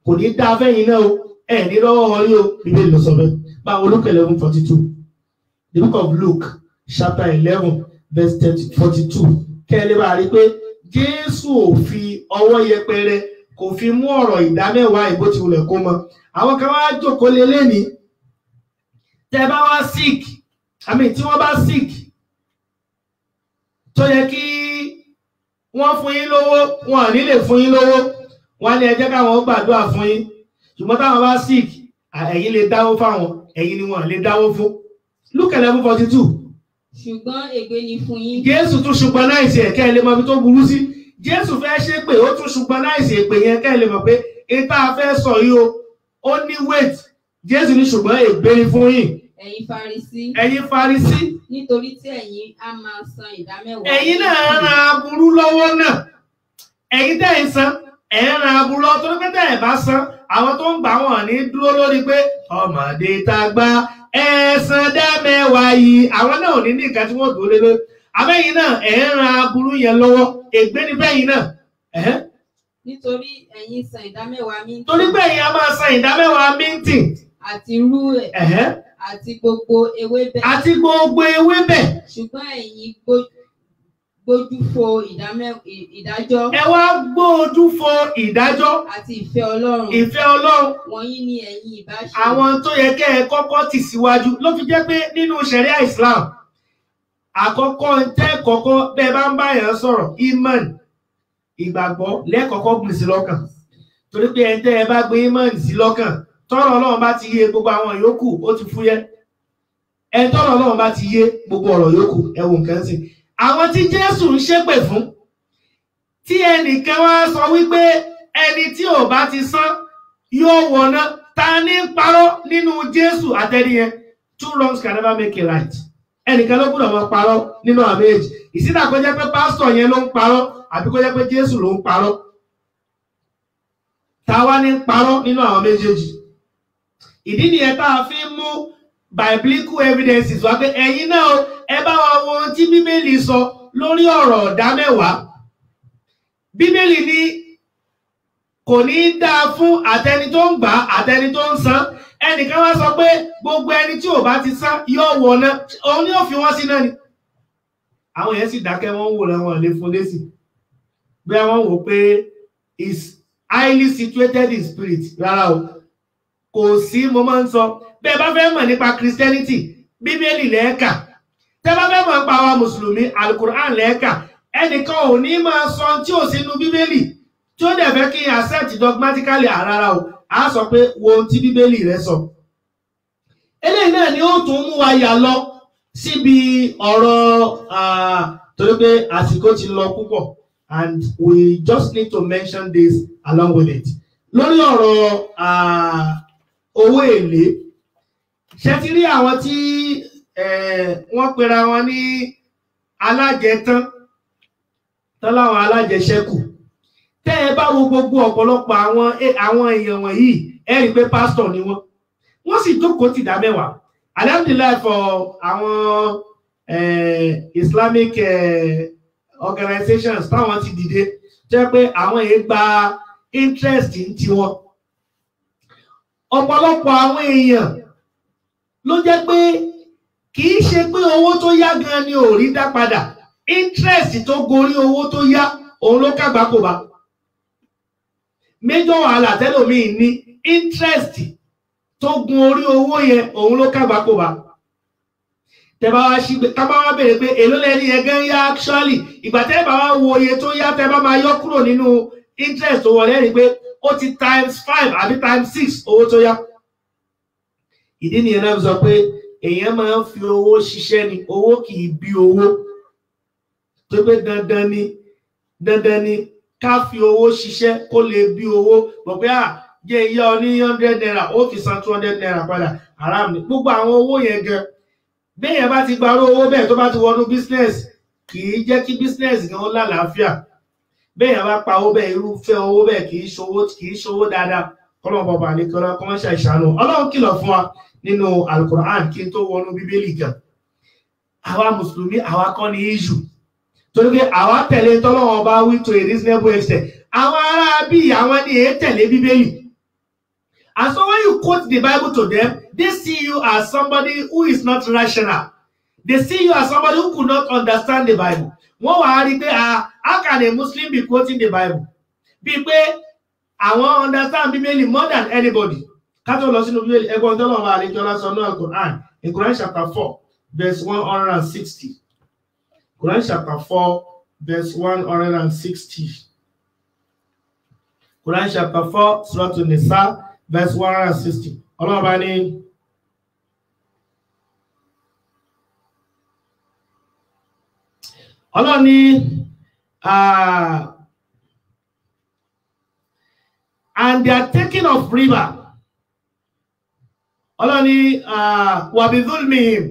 Kò ní dá fẹ́yìn náà o. Ẹ̀ ní lọ́wọ́ wọn rí o. Bíbélì ló sọ bẹ́ẹ̀. Báwo Luke 11:42. The book of Luke chapter 11 verse 42. Kẹ́lẹ́ bá rí pé Jésù ò fi ọwọ́ yẹpẹrẹ kò fi mú ọ̀rọ̀ ìdámẹ́wàá ìbò ti wulẹ̀ kó mọ. Àwọn kan wá jókòó lé lẹ́ni. Tẹ́ bá wá sick, tí wọ́n bá sick, tó yẹ kí wọ́n fún yín lówó, wọn ò ní lè fún yín lówó. Wọ́n ní ẹ jẹ́ káwọn gbàdúrà fún yín. Ṣùgbọ́n táwọn bá sick, ẹ̀yin lè dáwó fáwọn, ẹ̀yin ni wọ́n lè dáwó fún. Luke 11:42. Ṣùgbọ́n ègbé ni fún yín. Jésù tún ṣùgbọ́n láìsí ẹ̀kẹ́ ẹ lè mọ ibi tó burú sí. Jésù fẹ́ ṣe pé ó tún ṣùgbọ́n láìsí èpè yẹn kẹ́ ẹ lè mọ̀ pé ìta fẹ́ sọ yìí o, ó ní weight. Jésù ní ṣùgbọ́n ègbé ni fún yín. Ẹ̀yin Farisí. Ẹ̀yin Farisí. Nítorí tí ẹ̀yin á máa san ìdámẹ́wàá. Ẹ̀yin náà ran aburú lọ́wọ́ náà. Ẹ̀yin tẹ́ ń san, ẹ̀ ń ran aburú lọ́wọ́ torí pé tẹ́ ẹ̀ bá san, àwọn tó ń gbà wọ́n ní dúró lórí pé ọmọdé tàgbà ẹ̀san dámẹ́wàá yìí. Àwọn náà ò ní nǹkan tí wọ́n dúró lé lórí. Àbẹ́yìn náà ẹ̀ ń ran aburú yẹn lọ́wọ́. Ègbé ni bẹ́yìn náà. Nítorí ẹ̀yin san ìdámẹ́wàá míntín. Torí pé ẹ̀yin a máa san ìdámẹ́wàá míntín. Àti irú ẹ̀. Àti gbogbo ewébẹ̀. Àti gbogbo ewébẹ̀. Ṣùgbọ́n ẹ̀yin gbójú fo ìdájọ́. Ẹ wá gbójú fo ìdájọ́. Àti ìfẹ́ Ọlọ́run. Ìfẹ́ Ọlọ́run. Wọ̀nyí ni ẹ̀yin ìbá ṣe. Àwọn tó yẹ kẹ́ ẹ kọ́kọ́ tì síwájú ló fi jẹ́ pé nínú ṣẹ̀ríà Islam, àkọ́kọ́ tẹ́ kọ́kọ́ bẹ́ẹ̀ bá ń bá yẹn sọ̀rọ̀, iman, ìgbàgbọ́ lẹ́kọ̀ọ́kọ́ gbìn sí lọ́kàn. Torí pé ẹ̀ńtẹ́ ẹ bá gbé iman sí lọ́kàn, tọ́rọ̀ Ọlọ́run bá ti yé gbogbo àwọn yòókù ó ti fúyẹ́. Tọ́rọ̀ Ọlọ́run bá ti yé gbogbo ọ̀rọ̀ yòókù ẹ wo nǹkan sí. Àwọn tí Jésù ń ṣépè fún, tí ẹnìkan wá sọ wípé ẹni tí ò bá ti san yóò wọ̀nà, ta ní parọ́ nínú Jésù àtẹni yẹn? Two wrongs can never make a right. Ẹnìkan ló gbọ́dọ̀ máa parọ́ nínú àwọn méjì. Ìsídà kó jẹ́ pé pásítọ̀ yẹn ló ń parọ́ àbí kó jẹ́ pé Jésù ló ń parọ́. Ta wá ní parọ́ nínú àwọn méjèèjì? Ìdí nìyẹn tá a fi mú biblical evidences wá pé ẹ̀yin náà ẹ bá wa wo ohun tí Bíbélì sọ lórí ọ̀rọ̀ ìdámẹ́wàá. Bíbélì ní kò ní dáa fún àtẹni tó ń gbà àtẹni tó ń san. Ẹnìkan wá sọ pé gbogbo ẹni tí ò bá ti san yóò wọ̀nà, òun ni ó fi wọ́n sí náà ni. Àwọn yẹn sì dákẹ́ wọ́n wò lẹ́wọ̀n lè fún lésì. Bí wọ́n wò pé is highly situated in spirit. Rárá o, kò sí, mo máa ń sọ, bẹ́ẹ̀ bá fẹ́ mọ̀ nípa Christianity, Bíbélì lẹ́ẹ̀kà. Tẹ́ bá fẹ́ mọ̀ nípa àwọn Mùsùlùmí, Al-Qur'an lẹ́ẹ̀kà. Ẹnìkan ò ní máa sọ tí ò sínú Bíbélì tí ó dẹ̀ fẹ́ kí accept dogmatically àrárá o. A sọ pé wo ohun tí Bíbélì rẹ sọ. Eléyìí náà ni ó tún mú wa yà lọ síbi ọ̀rọ̀ torí pé àsìkò ti lọ púpọ̀ and we just need to mention this along with it. Lórí ọ̀rọ̀ owó èlé, ṣé ti rí àwọn tí wọ́n pera wọn ní alájẹtán tán láwọn alájẹṣẹ́kù? Tẹ́ ẹ bá wo gbogbo ọ̀pọ̀lọpọ̀ àwọn èèyàn wọ̀nyí, ẹ rí pé pásítọ̀ ni wọ́n sì jókòó ti ìdámẹ́wàá. Alhamdulillah for àwọn Islamic organizations táwọn ti dìde jẹ́ pé àwọn èèyàn gba interest ní tiwọn. Ọ̀pọ̀lọpọ̀ àwọn èèyàn ló jẹ́ pé kì í ṣe pé owó tó yá gan ni ò rí dá padà, interest tó gorí owó tó yá òun ló kàgbákòbá. major wàhálà tẹ́lòmíì ní interest tó gun orí owó yẹn òun ló kágbákòbá. Tẹ́bá wá sí ká bá wá bèrè pé èló lẹ́ni yẹn gan yá actually ìgbà tẹ́ bá wá wo iye tó yá tẹ́ bá máa yọ kúrò nínú interest tó wọlé rí pé ó ti ×5 àbí ×6 owó tó yá. Ìdí nìyẹn náà sọ pé èèyàn máa ń fi owó ṣiṣẹ́ ni, owó kì í bí owó. Tó pé dandan ni ká fi owó ṣiṣẹ́ kó lè bí owó. Bọ̀ pé jẹ́ iye ọ ní 100 naira ó fi san 200 naira padà haram ni. Gbogbo àwọn owó yẹn gan béèyàn bá ti gbarú owó bẹ́ẹ̀ tó bá ti wọnú business kì í jẹ́ kí business gan lálàáfíà. Béèyàn bá pa owó bẹ́ẹ̀ irúfẹ́ owó bẹ́ẹ̀ kì í ṣòwò dáadáa. Kọ́lọ́n bọ̀bọ̀ àlékọ́lá kọ́ mọ́ṣá ìṣàánú. Ọlọ́run kìlọ̀ fún wa nínú Al-Qur'an kí n tó wọnú Bíbélì gan. Àwa Mùsùlùmí àwa kọ́ ni issue. Torí pé àwa tẹ̀lé tọ́lọ́wọ́n bá wí to a reasonable extent. Àwọn ará bí àwọn ni èé tẹ̀lé Bíbélì. And so when you quote the Bible to them, they see you as somebody who is not rational. They see you as somebody who could not understand the Bible. Wọ́n wà á rí pé how can a Muslim be quoting the Bible? Bí pé àwọn understand Bíbélì more than anybody. Ká tó lọ sínú Bíbélì ẹgbọ́n tó lọ́wọ́ àlejò lásán náà Al-Quran in Quran chapter 4 verse 160. Quran chapter 4 verse 160. Quran chapter 4 Surah An-Nisa verse 160. Ọlọ́run bá ní Ọlọ́run ní and they are taking of riba. Ọlọ́run ní وَبِظُلْمِهِمْ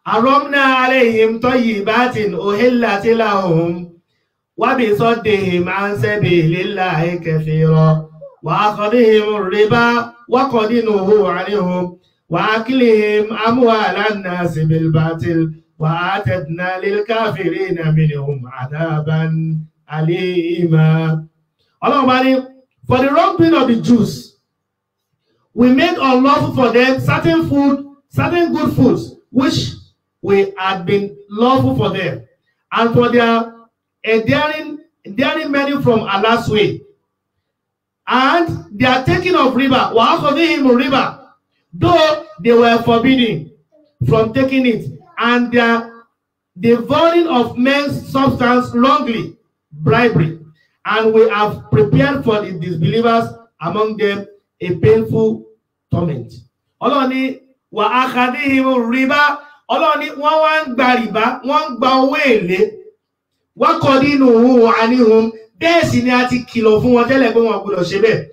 حَرَّمْنَا عَلَيْهِمْ طَيِّبَاتٍ أُحِلَّتْ لَهُمْ وبصدهم عن سبيل الله كثيرا وأخذهم الربا وقد نهوا عنه وأكلهم أموال الناس بالباطل وأعتدنا للكافرين منهم عذابا أليما. For the wrongdoing of the Jews, we made unlawful for them certain good foods which we had been lawful for them, and for their endearing many from Allah's way, and they are taking of riba, riba, though they were forbidden from taking it, and they are devouring of men's substance wrongly, bribery, and we have prepared for the disbelievers among them a painful torment. Ọlọ́run ní wa akhadhihim riba, Ọlọ́run ní wọ́n wá ń gba rìbá, wọ́n ń gba owó èlé. Wọ́n kọ́ nínú òun àníhun bẹ́ẹ̀ sì ni a ti kìlọ̀ fún wọn tẹ́lẹ̀ pé wọn gbọ́dọ̀ ṣe bẹ́ẹ̀.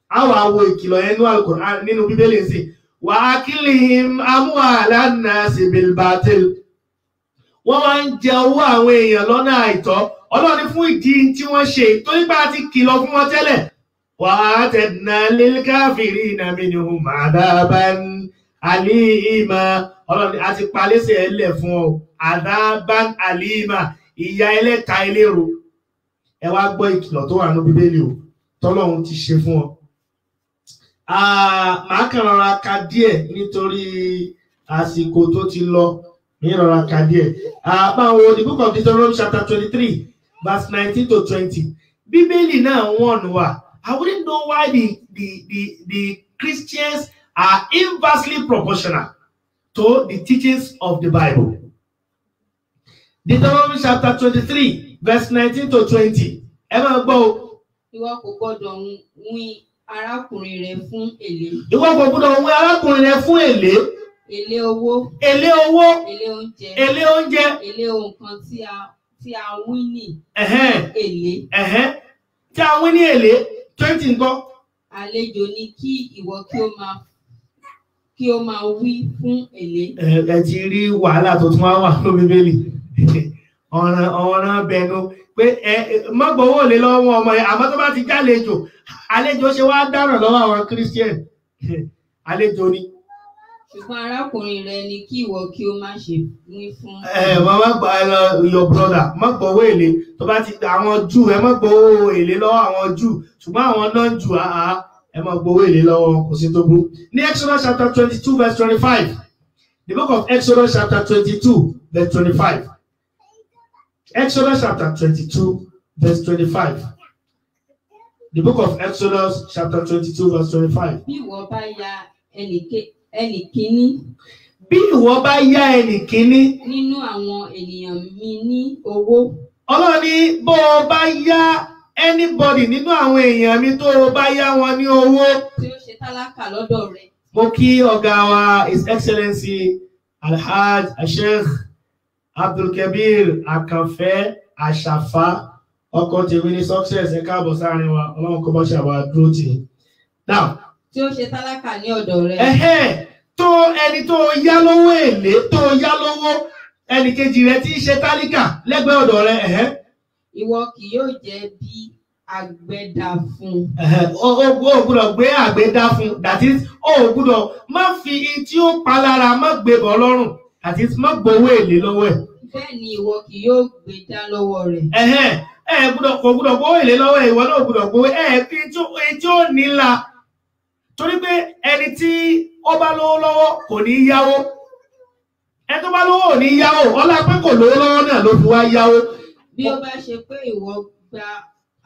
A wà wo ìkìlọ̀ yẹn ní Al-Qur'an nínú Bíbélì sí. Wa akilihim amwalan nasi bil batil. Wọ́n wá ń jẹ owó àwọn èèyàn lọ́nà àìtọ́. Ọlọ́run ní fún ìdí tí wọ́n ṣe torí pé a ti kìlọ̀ fún wọn tẹ́lẹ̀. Wa atadna lil kafirina minhum adaban alima. Ọlọ́run ní a ti palẹ́sẹ̀ ẹlẹ̀ fún ọ. Adaban alima. Ìyà ẹlẹ́ta ẹlẹ́rọ. Ẹ wá gbọ́ ìkìlọ̀ tó wà ní Bíbélì o tọ́lọ́run ti ṣe fún ọ. Màá kàn rọra ka díẹ̀ nítorí àsìkò tó ti lọ ní rọra ka díẹ̀. Báwo the book of Deuteronomy chapter 23 verse 19 to 20. Bíbélì náà wọ̀n wá. I wouldn't know why the Christians are inversely proportional to the teachings of the Bible. Deuteronomy chapter 23 verse 19 to 20. Ẹ máa gbọ́ o. Ìwọ kò gbọdọ̀ wín arákùnrin rẹ fún èlé. Ìwọ kò gbọdọ̀ wín arákùnrin rẹ fún èlé. Èlé owó. Èlé owó. Èlé oúnjẹ. Èlé oúnjẹ. Èlé ohun kan tí a wín ní. Èlé. Tí a wín ní èlé 20 nǹkan. Àlejò ní kí ìwọ kí ó máa wí fún èlé. Ẹ ti rí wàhálà tó tún wà lórí Bíbélì. Ọ̀ràn bẹnu pé má gbowó lé lọ́wọ́ ọmọ yẹn àmọ́ tó bá ti jálejò àlejò ṣe wá dáràn lọ́wọ́ àwọn Christian àlejò ni. Ṣùgbọ́n arákùnrin rẹ ni kí ìwọ kí ó má ṣe wí fún. Wọ́n má gba your brother má gbowó èlé tó bá ti àwọn Júù ẹ má gbowó èlé lọ́wọ́ àwọn Júù ṣùgbọ́n àwọn non-Júù ẹ má gbowó èlé lọ́wọ́ kò sí tó burú. Ní Exodus chapter 22 verse 25, the book of Exodus chapter 22 verse 25. Exodus chapter 22 verse 25. The book of Exodus chapter 22 verse 25. Bí ìwọ bá ya ẹnìkíní. Bí ìwọ bá yá ẹnìkíní. Nínú àwọn ènìyàn mi ní owó. Ọlọ́run ní bó o bá yá anybody nínú àwọn èèyàn mi tó o bá yá wọn ní owó. Tí ó ṣe tálákà lọ́dọ̀ rẹ̀. Mo kí ọ̀gá wa His Excellency Alhaj Sheikh Abdulkabir Akanfe Ashafa ọkọ̀ tèmi ní success ẹ̀ka àbọ̀ sáárín wa Ọlọ́run kó bá ṣàwà dúró tì. Now. Tí ó ṣe tálákà ní ọ̀dọ̀ rẹ̀. Tó ẹni tó yá lówó èlé tó yá lówó ẹnìkejì rẹ̀ tí ń ṣe tálíkà lẹ́gbẹ̀ẹ́ ọ̀dọ̀ rẹ̀. Ìwọ kì yóò jẹ́ bí àgbẹ̀dá fún. O gbọ́dọ̀ gbé àgbẹ̀dá fún. That is, o gbọ́dọ̀ má fi tí ó pa lára má gbé bọ̀ lọ́rùn. That is, má gbowó èlé lọ́wọ́ ẹ̀. Bẹ́ẹ̀ ni ìwọ kì yóò gbé dá lọ́wọ́ rẹ̀. Kò gbọ́dọ̀ gbowó èlé lọ́wọ́ ẹ̀, ìwọ náà gbọ́dọ̀ gbowó fi tí ó nílà. Torí pé ẹni tí ó bá lówó lọ́wọ́ kò ní yáwó. Ẹni tó bá lówó ò ní yáwó, ọlá pé kò lówó lọ́wọ́ náà ló fi wá yáwó. Bí ó bá ṣe pé ìwọ gba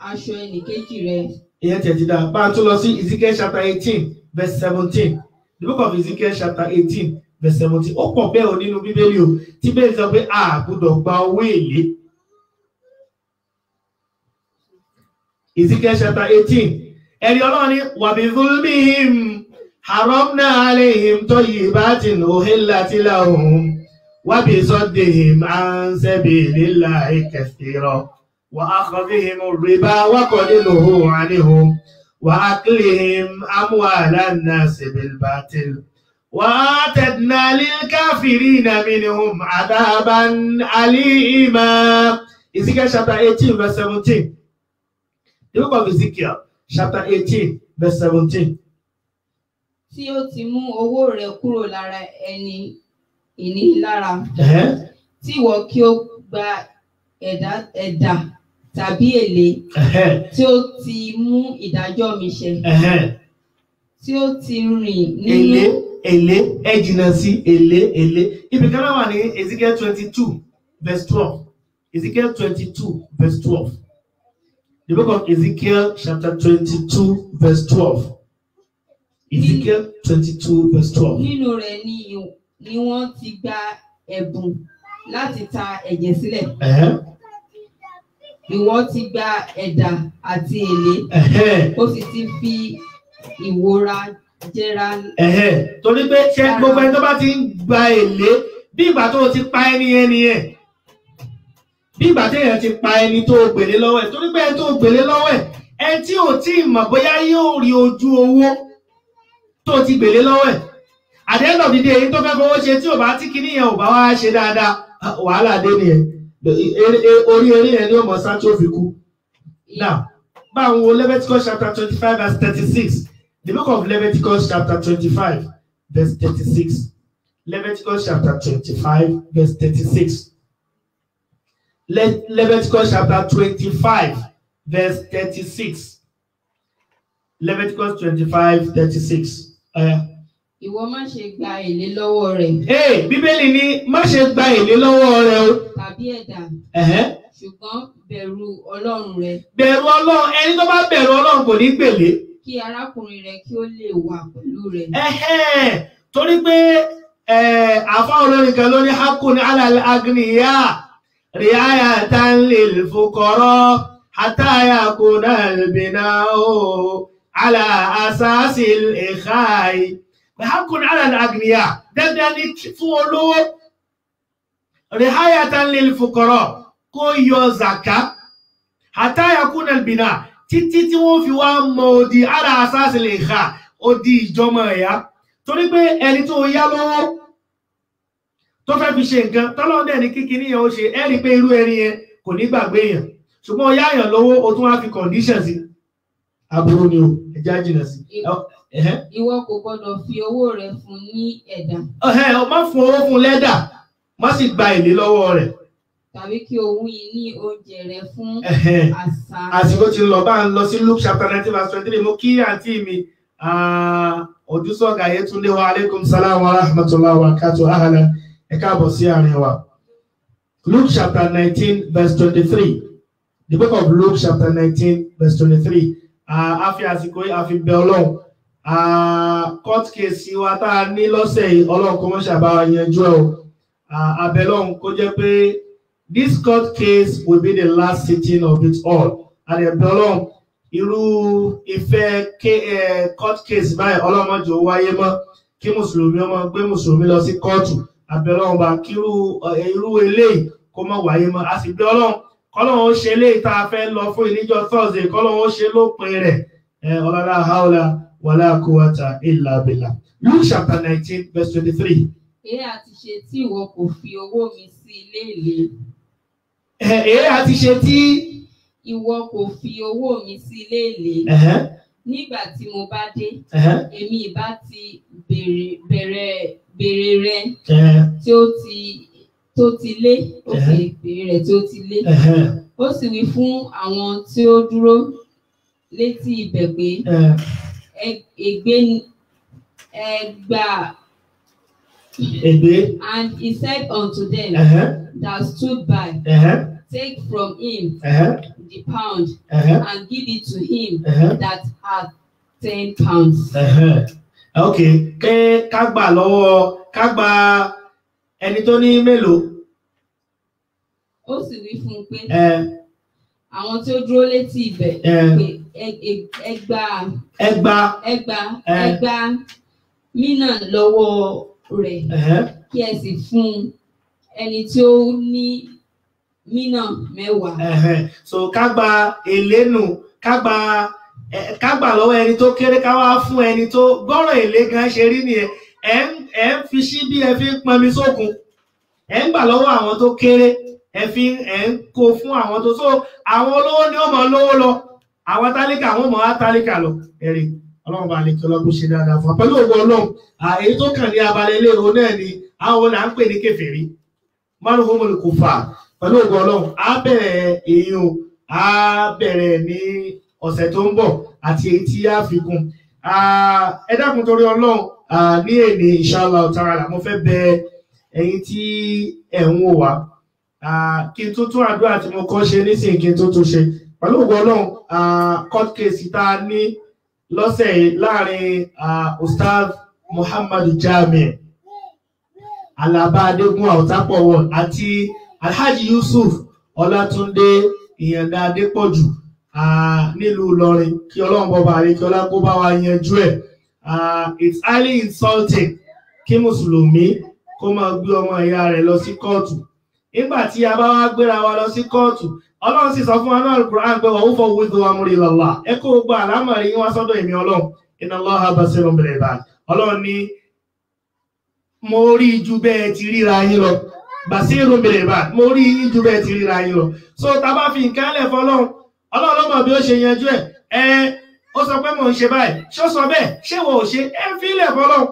aṣọ ẹnìkejì rẹ̀. Ìyẹn tẹ̀ ti dá. Bá a tún lọ sí Ezekiel chapter 18 verse 17. The book of Ezekiel chapter 18 verse 17. Ó pọ̀ bẹ́ẹ̀ o nínú Bíbélì o. Tí bẹ́ẹ̀ sọ pé a gbọ́dọ̀ gba owó èlé. Ezekiel chapter 18. Ẹ̀rí Ọlọ́run ní wàbí zulmihim haramna alayhim tayyibatin uhillat lahum wàbí saddihim an sabilillahi kathira wa akhadhihim ar-riba wa qad nuhu anhu wa aklihim amwalan nas bil batil wa atadna lil kafirina minhum adaban alima. Ezekiel chapter 18 verse 17. The book of Ezekiel chapter 18 verse 17. Tí ó ti mú owó rẹ̀ kúrò lára ẹni ìnilára. Tí ìwọ kí ó gba ẹ̀dà tàbí èlé. Tí ó ti mú ìdájọ́ mi ṣẹ. Tí ó ti rìn nínú. Èlé ẹ jìnnà sí èlé. Ibi kan náà wà ní Ezekiel 22 verse 12. Ezekiel 22 verse 12. The book of Ezekiel chapter 22 verse 12. Ezekiel 22 verse 12. Nínú rẹ̀ ni wọ́n ti gba ẹ̀bùn láti ta ẹ̀jẹ̀ sílẹ̀. Ìwọ ti gba ẹ̀dà àti èlé. Ó sì ti fi ìwòra jẹra. Torí pé ṣé gbogbo ẹni tó bá ti ń gba èlé bí ìgbà tó ti pa ẹni yẹn. Bí ìgbà tí èèyàn ti pa ẹni tó gbèlé lọ́wọ́ ẹ̀. Torí pé ẹni tó gbèlé lọ́wọ́ ẹ̀ ẹni tí ò tí ì mọ̀ bóyá yóò rí ojú owó tó ti gbèlé lọ́wọ́ ẹ̀. At the end of the day èyí tó fẹ́ fowó ṣe tí ò bá tí kíní yẹn ò bá wá ṣe dáadáa wàhálà dé nìyẹn. Orí eré yẹn ni ó mọ̀ sá tí ó fi kú. Now, báwo wo Leviticus chapter 25 verse 36. The book of Leviticus chapter 25 verse 36. Leviticus chapter 25 verse 36. Leviticus chapter 25 verse 36. Leviticus 25 36. Ìwọ má ṣe gba èlé lọ́wọ́ rẹ̀. Bíbélì ní má ṣe gba èlé lọ́wọ́ rẹ̀ o. Tàbí ẹ̀dà. Ṣùgbọ́n bẹ̀rù Ọlọ́run rẹ̀. Bẹ̀rù Ọlọ́run, ẹni tó bá bẹ̀rù Ọlọ́run kò ní gbèlé. Kí arákùnrin rẹ̀ kí ó lè wà pẹ̀lú rẹ̀. Torí pé àfa olórin kan ló ní hakun ala al-agniya riayatan lil fuqara hatta yakuna al-bina'u ala asasil ikhai. Hakun ala al-agniya dandan ni fún olówó riayatan lil fuqara kó yọ zaka hatta yakuna al-bina títí tí wọ́n fi wá mọ odi ala asasil ikhai odi ìjọmọ ẹ̀yà. Torí pé ẹni tó yá lọ́wọ́ tó fẹ́ fi ṣe nǹkan tọ́lọ́run dẹ̀ ní kíkiní yẹn ó ṣe ẹ́ rí pé irú ẹni yẹn kò ní gbàgbé èèyàn ṣùgbọ́n ó yáyàn lọ́wọ́ ó tún wá fi condition sí aburú ni o ẹja jìnnà sí. Ìwọ kò gbọdọ̀ fi owó rẹ̀ fún ní ẹ̀dà. Má fún owó fún lẹ́dà má sì gba èlé lọ́wọ́ rẹ̀. Tàbí kí o wí ní oúnjẹ rẹ̀ fún àṣà. Àsìkò ti lọ bá ń lọ sí Luke chapter 19 verse 23 mo kí àǹtí mi Odúsọ̀gà Yétúndé wa alaikum salam wa rahmatullahi wa barakatuh ahlan ẹ káàbọ̀ sí àárín wa. Luke chapter 19 verse 23. The book of Luke chapter 19 verse 23. a fi àsìkò a fi bẹ̀ Ọlọ́run court case wa tá a ní lọ́sẹ̀ yìí Ọlọ́run kó mọ́ ṣàbá wa yanjú ẹ̀ o abẹ́ Ọlọ́run kó jẹ́ pé this court case will be the last sitting of it all and ẹ̀bẹ̀ Ọlọ́run irú ìfẹ́ court case báyìí Ọlọ́run má jẹ́ ó wáyé mọ́ kí mùsùlùmí ọmọ gbé mùsùlùmí lọ sí kóòtù abẹ́ Ọlọ́run bá kí irú eléyìí kó má wáyé mọ́ a sì bẹ̀ Ọlọ́run kọ́lọ́run ó ṣe eléyìí tá a fẹ́ lọ fún ìníjọ́ Thursday kọ́lọ́run ó ṣe lópin rẹ̀ ọlọ́lá haúlá wàlá quwwata illa billah. Luke chapter 19 verse 23. Èé àti ṣe tí ìwọ kò fi owó mi sí ilé èlé. Èé àti ṣe tí ìwọ kò fi owó mi sí ilé èlé. Nígbà tí mo bá dé, èmi ìbá ti béèrè rẹ tó ti lé, ó sì béèrè rẹ̀ tí ó ti lé. Ó sì wí fún àwọn tí ó dúró létí ibẹ̀ pé and he said unto them that stood by, take from him the pound and give it to him that had 10 pounds. Okay, ká gbà ẹni tó ní mélòó. Ó sì wí fún un pé àwọn tí ó dúró létí ibẹ̀ pé ẹgbà mínà lọ́wọ́ rẹ̀ kí ẹ sì fún ẹni tí ó ní mínà 10. So ká gba èlé nù ká gbà lọ́wọ́ ẹni tó kéré ká wá fún ẹni tó gbọ́rọ̀ èlé gan ṣe rí nìyẹn ẹ ń fi sí bí ẹ fi ń pọnmi sókun ẹ ń gbà lọ́wọ́ àwọn tó kéré ẹ ń kó fún àwọn tó so àwọn olówó ni ó mọ̀ lówó lọ àwọn tálíkà àwọn mọ̀ á tálíkà lọ ẹ̀rí Ọlọ́run bá lè kí ọlọ́gbọ́n ṣe dáadáa fún pẹ̀lú ògbọ́n Ọlọ́run èyí tó kàn ní abalẹ̀ ilé ìrò náà ni àwọn là ń pè ní kèfèrí márùn-ún kò fà pẹ̀lú ògbọ́n Ọlọ́run á bẹ̀rẹ̀ ní ọ̀sẹ̀ tó ń bọ̀ àti èyí tí á fi kún ẹ dákun torí Ọlọ́run ní èní inshallah ta'ala mo fẹ́ bẹ ẹ̀yin tí ẹ̀ ń wò wá kí n tó tún àdúrà tí mo kọ́ ṣe nísìnyí kí n tó tún ṣe pẹ̀lú ògbọ́n Ọlọ́run court case tá a ní lọ́sẹ̀ láàrin Ustaz Muhammadu Jami Alaba Adégún Àwọ̀tápọ̀wọ̀ àti Alhaji Yusuf Ọlátúndé Ìyàndá Adépọ̀jù nílùú Ìlọrin kí Ọlọ́run bọ́ba àríkí ọlá kó bá wa yanjú ẹ̀. It's highly insulting kí mùsùlùmí kó máa gbé ọmọ ìyá rẹ̀ lọ sí kóòtù nígbà tí a bá wá gbéra wa lọ sí kóòtù Ọlọ́run sì sọ fún wa náà Al-Qur'an pé wa ufawwidu amri ilallah ẹ kó gba àlámọ̀rí yín wá sọ́dọ̀ èmi Ọlọ́run inna Allaha basirun bil ibad Ọlọ́run ní mo rí ju bẹ́ẹ̀ ti ríra yín lọ basirun bil ibad mo rí yín ju bẹ́ẹ̀ ti ríra yín lọ so tá bá fi nǹkan lẹ̀ fọlọ́run Ọlọ́run ló mọ̀ bí ó ṣe yanjú ẹ̀ ó sọ pé mò ń ṣe báyìí ṣó sọ bẹ́ẹ̀ ṣé wọ́n ò ṣe fílẹ̀ fọlọ́run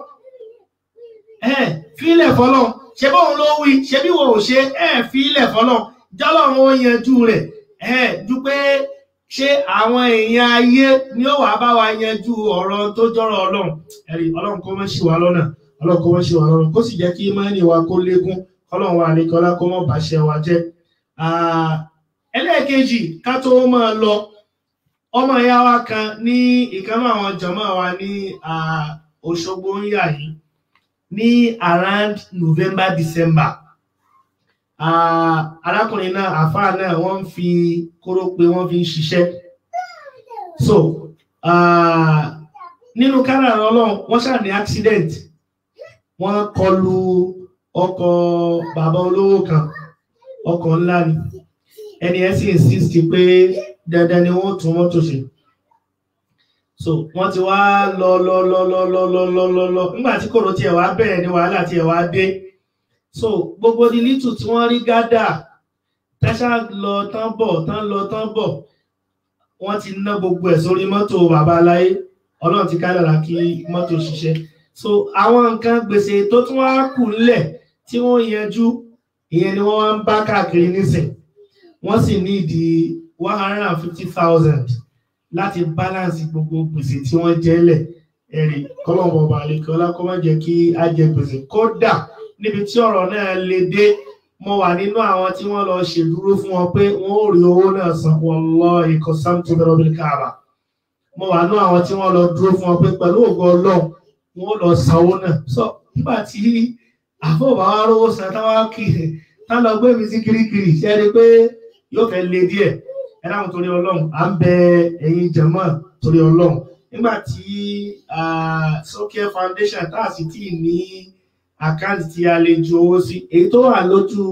fílẹ̀ fọlọ́run ṣe bóun ló wí ṣe bí wọ́n ò ṣe fílẹ̀ fọlọ́run jọ́lọ́run ó yanjú rẹ̀ ju pé ṣé àwọn èèyàn ayé ni ó wàá bá wa yanjú ọ̀rọ̀ tó jọ́rọ̀ Ọlọ́run ẹ̀rí Ọlọ́run kó má ṣì wá lọ́nà Ọlọ́run kó má ṣì wá lọ́nà kó sì jẹ́ kí ìmánì wa kó lékún Ọlọ́run wa àlékọ́lá kó má bàṣẹ wa jẹ́. Ẹlẹ́ẹ̀kejì ká tó máa lọ ọmọ ìyá wa kan ní ìkànnì àwọn jàmáà wa ní Òṣogbo ń yà yìí ní around November December arákùnrin náà àfáà náà wọ́n fi kóró pé wọ́n fi ń ṣiṣẹ́ so nínú kádàrá Ọlọ́run wọ́n ṣáà ní accident wọ́n kọlu ọkọ̀ bàbá olówó kan ọkọ̀ ńlá ni ẹni ẹ sì insist pé dandan ni wọ́n tún mọ́tò ṣe so wọ́n ti wá lọ nígbà tí kòrò tiẹ̀ wá bẹ̀rẹ̀ ní wàhálà tiẹ̀ wá dé so gbogbo di lítù tí wọ́n rí gádà tẹ́ṣà lọ tán bọ̀ wọ́n ti ná gbogbo ẹ̀ sórí mọ́tò bàbá aláyé Ọlọ́run ti kádàrá kí mọ́tò ṣiṣẹ́ so àwọn nǹkan gbèsè tó tún wá kù ńlẹ̀ tí wọ́n yanjú ìyẹn ni wọ́n wá ń bá káàkiri nísìn wọ́n sì ní ìdí 150,000 láti balance gbogbo gbèsè tí wọ́n jẹ́lẹ̀ ẹ̀rí kọ́lọ́mọ̀ ọba àlekọ́ lákọ́ má jẹ́ kí á jẹ gbèsè kódà níbi tí ọ̀rọ̀ náà lè dé mo wà nínú àwọn tí wọ́n lọ ṣèdúró fún wọn pé wọ́n ò rí owó náà san wallahi qasamtu bi rabbil Kaaba mo wà ní àwọn tí wọ́n lọ dúró fún ọ pé pẹ̀lú ògo Ọlọ́run wọ́n lọ sanwó náà sọ nígbà tí àfọwọ́ wa rówó san táwa kiri tá lọ gbé mi sí kirikiri ṣe rí pé yóò fẹ́ le díẹ̀ ẹ dáhùn torí Ọlọ́run à ń bẹ ẹ̀yin jàmáà torí Ọlọ́run nígbà tí Socare Foundation tá a sì tí ní àkáǹtì tí a lè ju owó sí èyí tó wà lójú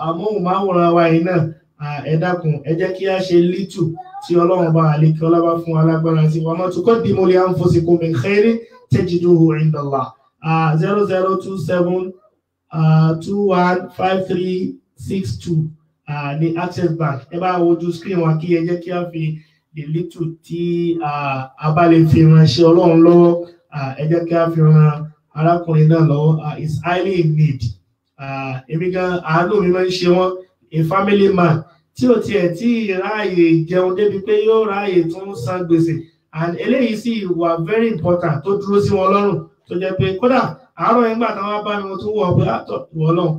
amóhùnmáwòrán wa yìí náà ẹ dákun ẹ jẹ́ kí a ṣe lítù tí Ọlọ́run bá àlékí ọlọ́bá fún alágbára sí wa ma tuqaddimu li anfusikum min khairin tajiduhu inda Allah 0027 215362 ní Access Bank ẹ bá wojú screen wa kí ẹ jẹ́ kí a fi lítù tí a bá lè fi ránṣẹ́ Ọlọ́run lọ́wọ́ ẹ jẹ́ kí a fi ran arákùnrin náà lọ́wọ́ is highly in need èmi gan àánú mi máa ń ṣe wọ́n a family man tí ò tiẹ̀ tí ráàyè jẹun débi pé yóò ráàyè tún san gbèsè and eléyìí sì wà very important tó dúró sí wọn lọ́rùn tó jẹ́ pé kódà àárọ̀ yẹn gbà táwọn bá mi mo tún wọ̀ pé àtọ̀ wọ̀ náà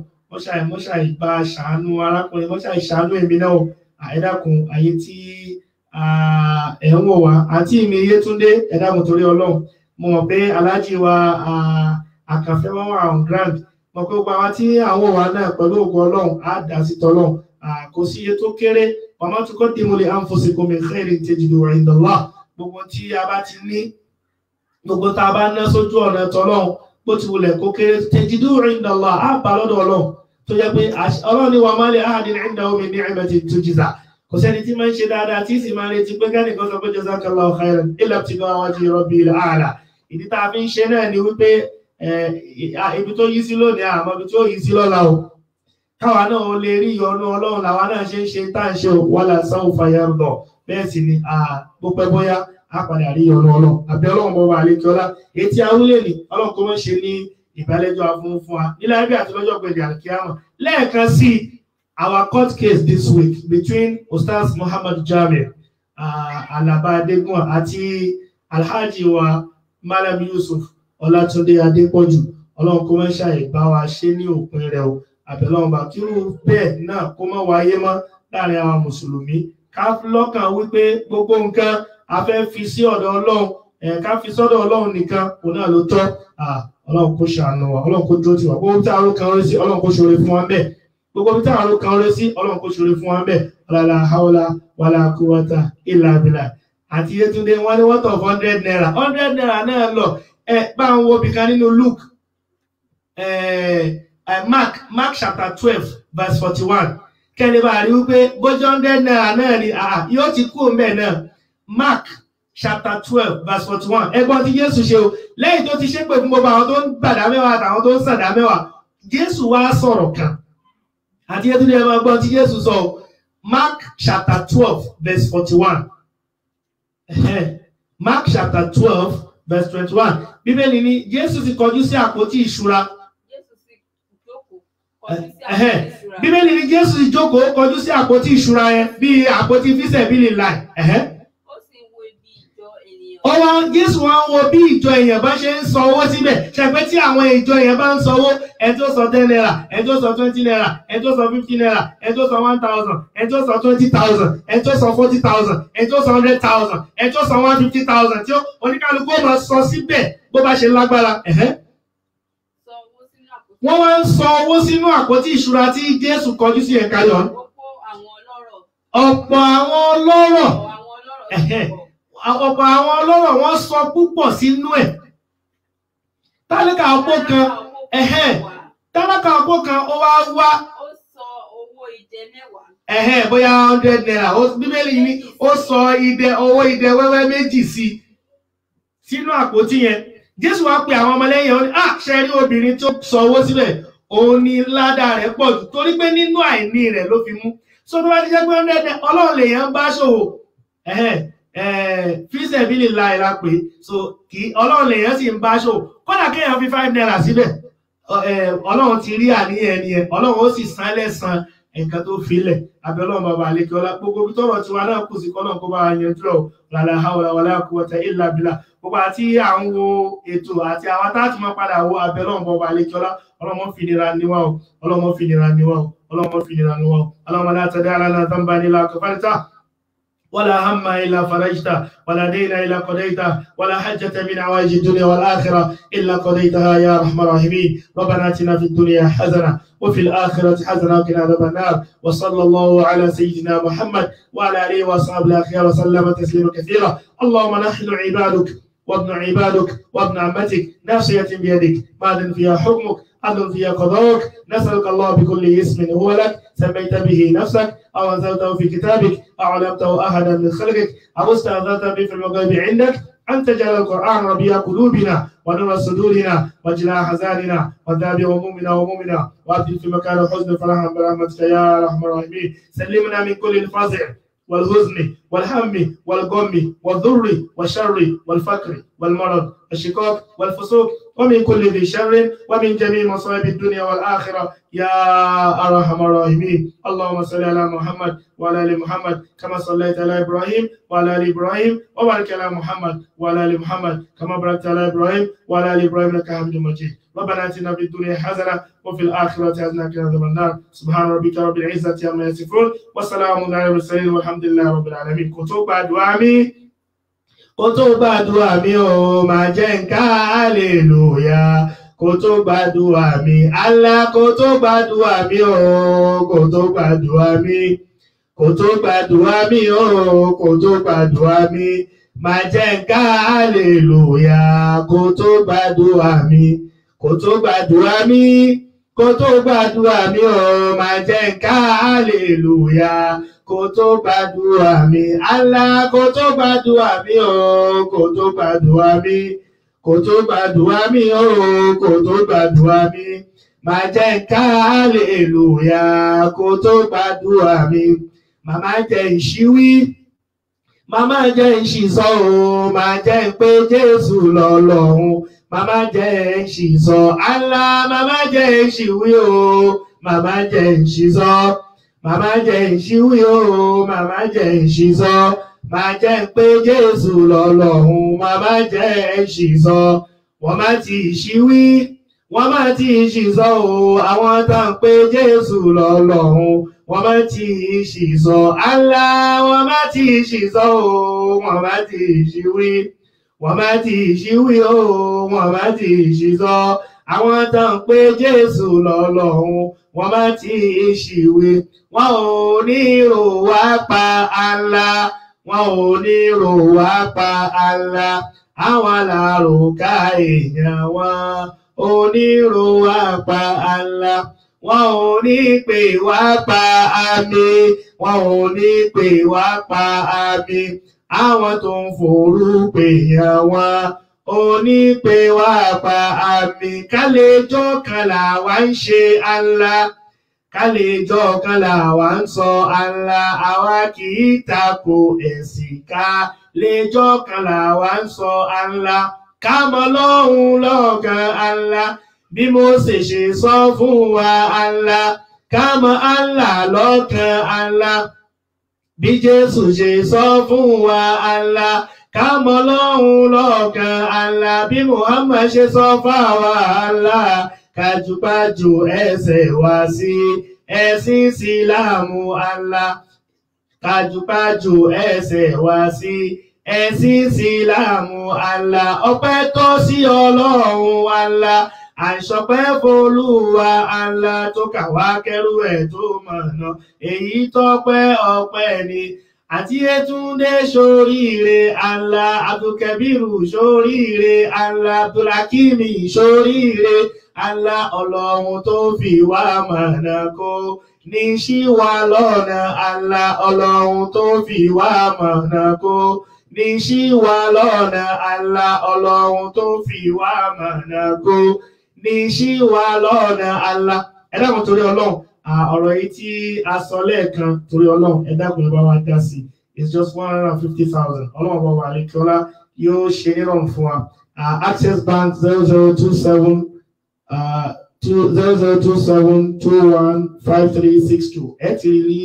mọ́ṣáì bá ṣàánú arákùnrin mọ́ṣáì ṣàánú èmi náà ẹ dákun ayé tí ẹ̀ ń wò wá àti ìmì Yétúndé ẹ dákun torí Ọlọ́run mo mọ̀ pé aláàjì wa àkànfẹ́ wọn wà on ground mọ̀ pé gbogbo àwọn tí àwọn wà náà pẹ̀lú ògo Ọlọ́run á dá sí tọ́lọ́run kò sí iye tó kéré wa ma tuqaddimu li anfusikum min khairin tajiduhu inda Allah gbogbo tí a bá ti ní gbogbo tá a bá ná sójú ọ̀nà tọ́lọ́run bó ti wulẹ̀ kó kéré tajiduhu inda Allah á bá lọ́dọ̀ Ọlọ́run tó jẹ́ pé Ọlọ́run ní wa ma li ahadin indahu min ni'matin tujza kò sẹ́ni tí máa ń ṣe dáadáa tí sì máa ń retí pé kẹ́nìkan sọ pé jazakallahu khairan illa ibtigha'a wajhi rabbil a'la ìdí tá a fi ń ṣe náà ni wípé ibi tó yí sí lónìí àmọ́ ibi tó yí sí lọ́la o káwa náà ó lè rí ìyọ́nú Ọlọ́run làwa náà ṣe ń ṣe tá ń ṣe wala sawfa yarda bẹ́ẹ̀ sì ni bó pẹ́ bóyá á padà rí ìyọ́nú Ọlọ́run àbí Ọlọ́run bọ́ wà lékiọlá etí awúlé ni Ọlọ́run kó mọ́ ṣe ní ìbálẹ́jọ́ afún fún wa nílẹ̀ ẹbí àti lọ́jọ́ gbẹ̀dẹ̀ àkíyàmọ̀ lẹ́ẹ̀kan sí our court case this week between Ustaz Muhammad Jamiu Alaba Adegun àti Alhaji wa Malam Yusuf Ọlátúndé Adépọ̀jù Ọlọ́run kó mọ́ ṣàì bá wa ṣe ní òpin rẹ̀ o àbẹ̀lọ́run bá kírú bẹ́ẹ̀ náà kó má wáyé mọ́ láàrin àwọn mùsùlùmí ká lọ́kàn wípé gbogbo nǹkan a fẹ́ fi sí ọ̀dọ̀ Ọlọ́run ká fi sọ́dọ̀ Ọlọ́run nìkan òun náà ló tọ́ Ọlọ́run kó ṣàánú wa Ọlọ́run kó dúró tì wá gbogbo tí àrùn kan rẹ sí Ọlọ́run kó ṣoore fún wa bẹ́ẹ̀ gbogbo tí àrùn kan rẹ sí Ọlọ́run kó ṣoore fún wa bẹ́ẹ̀ la hawla wala quwwata illa billah àti Yétúndé wọn ní wọ́n tọ̀ 100 naira 100 naira náà lọ bá ń wo bìkan nínú Luke Mark chapter 12 verse 41 kẹ́lẹ́ bá rí wípé bójú 100 naira náà ni yóò ti kú mẹ́ náà Mark chapter 12 verse 41 ẹgbọ́n tí Jésù ṣe o lẹ́yìn tó ti ṣépè fún gbogbo àwọn tó ń gbàdá mẹ́wàá àtàwọn tó ń sàdá mẹ́wàá Jésù wá sọ̀rọ̀ kan àti Yétúndé ẹgbọ́n ẹgbọ́n tí Jésù sọ Mark chapter 12 verse 41 Mark chapter 12 verse 21 Bíbélì ní Jésù ti kọjú sí àpótí ìṣúra Bíbélì ní Jésù ìjókòó kọjú sí àpótí ìṣúra yẹn bí àpótí fisabilillah ó sì ń wo ibi ìjọ ènìyàn. Ọwọ́ Jésù wá ń wo bí ìjọ èèyàn bá ṣe ń san owó síbẹ̀ ṣẹpẹ́ tí àwọn ìjọ èèyàn bá ń san owó ẹni tó sọ 10 naira ẹni tó sọ 20 naira ẹni tó sọ 50 naira ẹni tó sọ 1000 ẹni tó sọ 20,000 ẹni tó sọ 40,000 ẹni tó sọ 100,000 ẹni tó sọ 150,000 tí oníkálukú máa sọ síbẹ̀ bó bá ṣe lágbára wọ́n wá ń sọ owó sínú àpótí ìṣúra tí Jésù kọjú sí ẹ̀ka yọ̀. Ọ̀pọ̀ àwọn ọlọ́rọ̀ wọ́n sọ púpọ̀ sínú ẹ̀. Tálákà ọ̀pọ̀ kan ó wá. Ó sọ owó idẹ mẹ́wàá. Bóyá 100 naira. Bíbélì ní ó sọ owó idẹ wẹ́wẹ́ méjì sínú àpótí yẹn. Jésù wá pe àwọn ọmọlẹ́yìn ó ní ṣe rí obìnrin tó sọ owó síbẹ̀ òun ni ládàá rẹ̀ pọ̀ jù torí pé nínú àìní rẹ̀ ló fi mú so tó bá ti jẹ́ pé 100 Ọlọ́run lèèyàn bá ṣòwò fisabilillah la pé so kí Ọlọ́run lèèyàn sì ń bá ṣòwò kódà kéèyàn fi 5 naira síbẹ̀ Ọlọ́run ti rí àníyàn ẹni yẹn Ọlọ́run ó sì san lẹ́san nǹkan tó filẹ̀ àbẹ̀ Ọlọ́run bàbá àlekè ọlá gbogbo bí tọ́rọ̀ tiwa náà kù sí kọ́nà kó bá yanjú ọ̀ la hawla wala quwwata illa billah gbogbo àti àwọn wo ètò àti àwọn táàtì mọ́ padà wo àbẹ̀ Ọlọ́run bàbá àlekè ọlá ọlọ́mọ fìnira níwá o ọlọ́mọ fìnira níwá o ọlọ́mọ fìnira níwá o ọlọ́mọ la tad'a lana dhanban illa ghafarta ولا هم إلا فرجته ولا دين إلا قضيته ولا حجة من حوائج الدنيا والآخرة إلا قضيتها يا أرحم الراحمين. ربنا آتنا في الدنيا حسنة وفي الآخرة حسنة وقنا عذاب النار. وصلى الله على سيدنا محمد وعلى آله وأصحابه الأخيار وسلم تسليما كثيرا. اللهم نحن عبادك وابن عبادك وابن عمتك ناصية بيدك ماض فيها حكمك عدل فيها قضاءك. نسألك الله بكل اسم هو لك سميت به نفسك أو أنزلته في كتابك أو علمته أحدا من خلقك أو استأذنت به في الغيب عندك أن تجعل القرآن ربيع قلوبنا ونور صدورنا وجلاء حزاننا وذهاب همومنا وهمومنا وأبدل في مكان الحزن فرحا برحمتك يا أرحم الراحمين. سلمنا من كل الفزع والحزن والهم والغم والضر والشر والفقر والمرض والشقاق والفسوق ومن كل ذي شر ومن جميع مصائب الدنيا والآخرة يا أرحم الراحمين. اللهم صل على محمد وعلى آل محمد كما صليت على إبراهيم وعلى آل إبراهيم وبارك على محمد وعلى آل محمد كما باركت على إبراهيم وعلى آل إبراهيم إنك حميد مجيد. ربنا آتنا في الدنيا حسنة وفي الآخرة حسنة وقنا عذاب النار. سبحان ربك رب العزة عما يصفون وسلام على المرسلين والحمد لله رب العالمين. Kó tó gbàdúrà mi ó máa jẹ́ nǹkan hallelujah. Kó tó gbàdúrà mi Allah, kó tó gbàdúrà mi ó, kó tó gbàdúrà mi, kó tó gbàdúrà mi ó, kó tó gbàdúrà mi máa jẹ́ nǹkan hallelujah. Kó tó gbàdúrà mi, kó tó gbàdúrà mi, kó tó gbàdúrà mi ó máa jẹ́ nǹkan hallelujah. Kó tó gbàdúrà mi Allah, kó tó gbàdúrà mi ó, kó tó gbàdúrà mi, kó tó gbàdúrà mi ó, kó tó gbàdúrà mi máa jẹ́ nǹkan hallelujah. Kó tó gbàdúrà mi màmá jẹ́ ìṣíwí, màmá jẹ́ ìṣìsọ o, máa jẹ́ pé Jésù lọ́lọ́run. Màmá jẹ́ ìṣìsọ Allah, màmá jẹ́ ìṣíwí o, màmá jẹ́ ìṣìsọ. Màmá jẹ́ ìṣíwí o, màmá jẹ́ ìṣìsọ, máa jẹ́ pé Jésù lọ́lọ́run. Màmá jẹ́ ìṣìsọ, wọ́n má ti ìṣíwí, wọ́n má ti ìṣìsọ o, àwọn tá ń pé Jésù lọ́lọ́run. Wọ́n má ti ìṣìsọ Allah, wọ́n má ti ìṣìsọ o, wọ́n má ti ìṣíwí, wọ́n má ti ìṣíwí o, wọ́n má ti ìṣìsọ, àwọn tá ń pé Jésù lọ́lọ́run. Wọ́n má ti ìṣíwí, wọ́n ò ní rò wá pa Allah, wọ́n ò ní rò wá pa Allah. Àwọn aláròká èèyàn wọn ò ní rò wá pa Allah. Wọ́n ò ní pè wá pa àmì, wọ́n ò ní pè wá pa àmì. Àwọn tó ń forúpè yàn wọn ò ní pè wá pa àmì. Kálejò kan làwa ń ṣe Allah, kálejò kan làwa ń sọ Allah. Àwa kì í tako ẹ̀sìn, kálejò kan làwa ń sọ Allah. Ká mọ lọ́hùn lọ́gàn Allah, bí Mósè ṣe sọ fún wa Allah. Ká mọ Allah lọ́kàn Allah, bí Jésù ṣe sọ fún wa Allah. Ká mọ lọ́hùn lọ́kàn Allah, bí Muhammad ṣe sọ fáwa Allah. Kájúpájú ẹsẹ̀ wá sí ẹ̀sìn Ìsìlámù Allah. Kájúpájú ẹsẹ̀ wá sí ẹ̀sìn Ìsìlámù Allah. Ọpẹ́ tọ́ sí Ọlọ́run Allah, àìṣọpẹ́ f'Olúwa Allah, tó kà wá kẹ́rù ẹ̀ tó mọ̀nà. Èyí tọ́pẹ́ ọpẹ́ ni. Àti Yétúndé ṣoríire Allah, Abdulkabiru ṣoríire Allah, Abdulhakimi ṣoríire Allah. Ọlọ́run tó fi wá mọ̀nà kó ní ṣì wá lọ́nà Allah. Ọlọ́run tó fi wá mọ̀nà kó ní ṣì wá lọ́nà Allah. Ọlọ́run tó fi wá mọ̀nà kó ní ṣì wá lọ́nà Allah. Ẹ dákun torí Ọlọ́run, ọ̀rọ̀ yìí tí a sọ lẹ́ẹ̀kan torí Ọlọ́run, ẹ dákun ẹ bá wa dá sí. It's just 150,000. Ọlọ́run bá wà ní kíọ́lá yóò ṣe nírọ̀rùn fún wa. Access Bank 0027 0027215362. Ẹ ti rí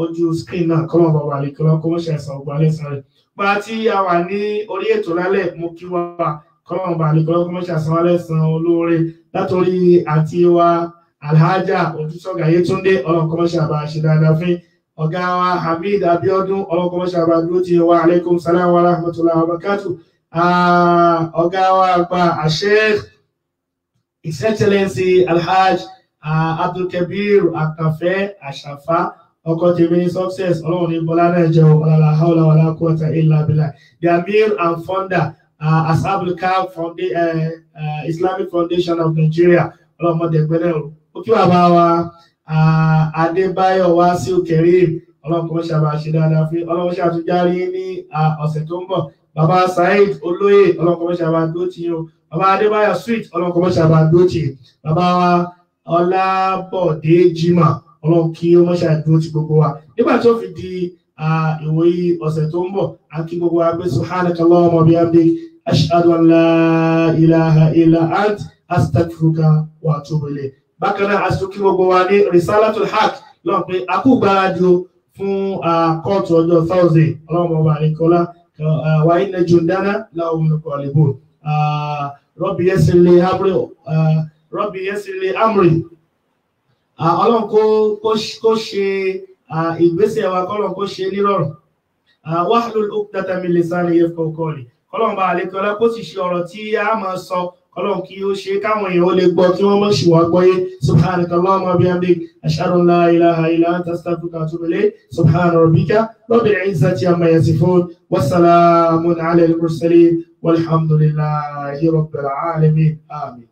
ojú screen náà, kọ́lọ́run bá wà ní kíọ́lá kó mọ̀ ṣe àìsàn ọgbà lẹ́sàn rẹ̀. Bá tí a wà ní orí ètò lálẹ́, mo kí wa kọ́lọ́run bá ní kíọ́lá kó mọ̀ ṣe àìsàn lẹ́sàn olóore látòrí àti wa Alhaja Ojúsọ́gà Yétúndé, Ọlọ́run kó mọ̀ ṣe àbá ṣe dáadáa fún. ọ̀gá wa Hamid Abiodun ọlọ́kọ̀ọ́ ṣàbàdúró ti wa alaikum salam wa rahmatullahi wa barakatuh. Ọ̀gá wa àgbà Sheikh His Excellency Alhaj Abdul Kabir Akafe Ashafa ọkọ̀ tèmi ní success ọlọ́run ní bọ́lá náà jẹ́ ọ̀làlá haúlá wàlá quwwata illa billah. The Amir and founder Ashabul Kahf Islamic Foundation of Nigeria ọlọ́mọdé gbẹ́lẹ́ o kí bàbá wa Adébáyọ̀ Wasiu Karim ọlọ́run kò ṣàbà ṣe dáadáa fún ọlọ́run ṣàtúnjárí ní ọ̀sẹ̀ tó ń bọ̀. Bàbá Saheed Olóyè ọlọ́run kò ṣàbà dótì o. Bàbá Adébáyọ̀ Sweet ọlọ́run kò ṣàbà dótì. Bàbá wa Ọlábọ̀dé Jimá ọlọ́run kí ó mọ́ ṣàdúró ti gbogbo wa. Nígbà tó fi di ìwòyí ọ̀sẹ̀ tó ń bọ̀ a kí gbogbo wa pé subhanakallahumma wa bihamdik ashhadu an la ilaha illa ant astaghfiruka wa atubu ilayk. Bákan náà aṣọ kí gbogbo wa ní Risalatul Haq lọ́n pé a kú gbáradì fún kóòtù ọjọ́ Thursday ọlọ́run ọba àríkọlá wa inna jundana lahumul ghalibun. Rabbi yassir li amri ọlọ́run kó ṣe ìgbésẹ̀ wa kọ́lọ́run kó ṣe nírọ̀rùn. Wahlul uqdatan min lisani yafqahu qawli kọ́lọ́run bá àlékọ́lá kó sì ṣe ọ̀rọ̀ tí a máa sọ kọ́lọ́run kí ó ṣe káwọn èèyàn ó lè gbọ́ kí wọ́n mọ̀ sí wa gbọ́yé. Subhanakallahumma wa bihamdik ashhadu an la ilaha illa anta astaghfiruka wa atubu ilayk. Subhana rabbika rabbil izzati amma yasifun wa salamun ala al-mursalin walhamdulillahi rabbil alamin. Amin.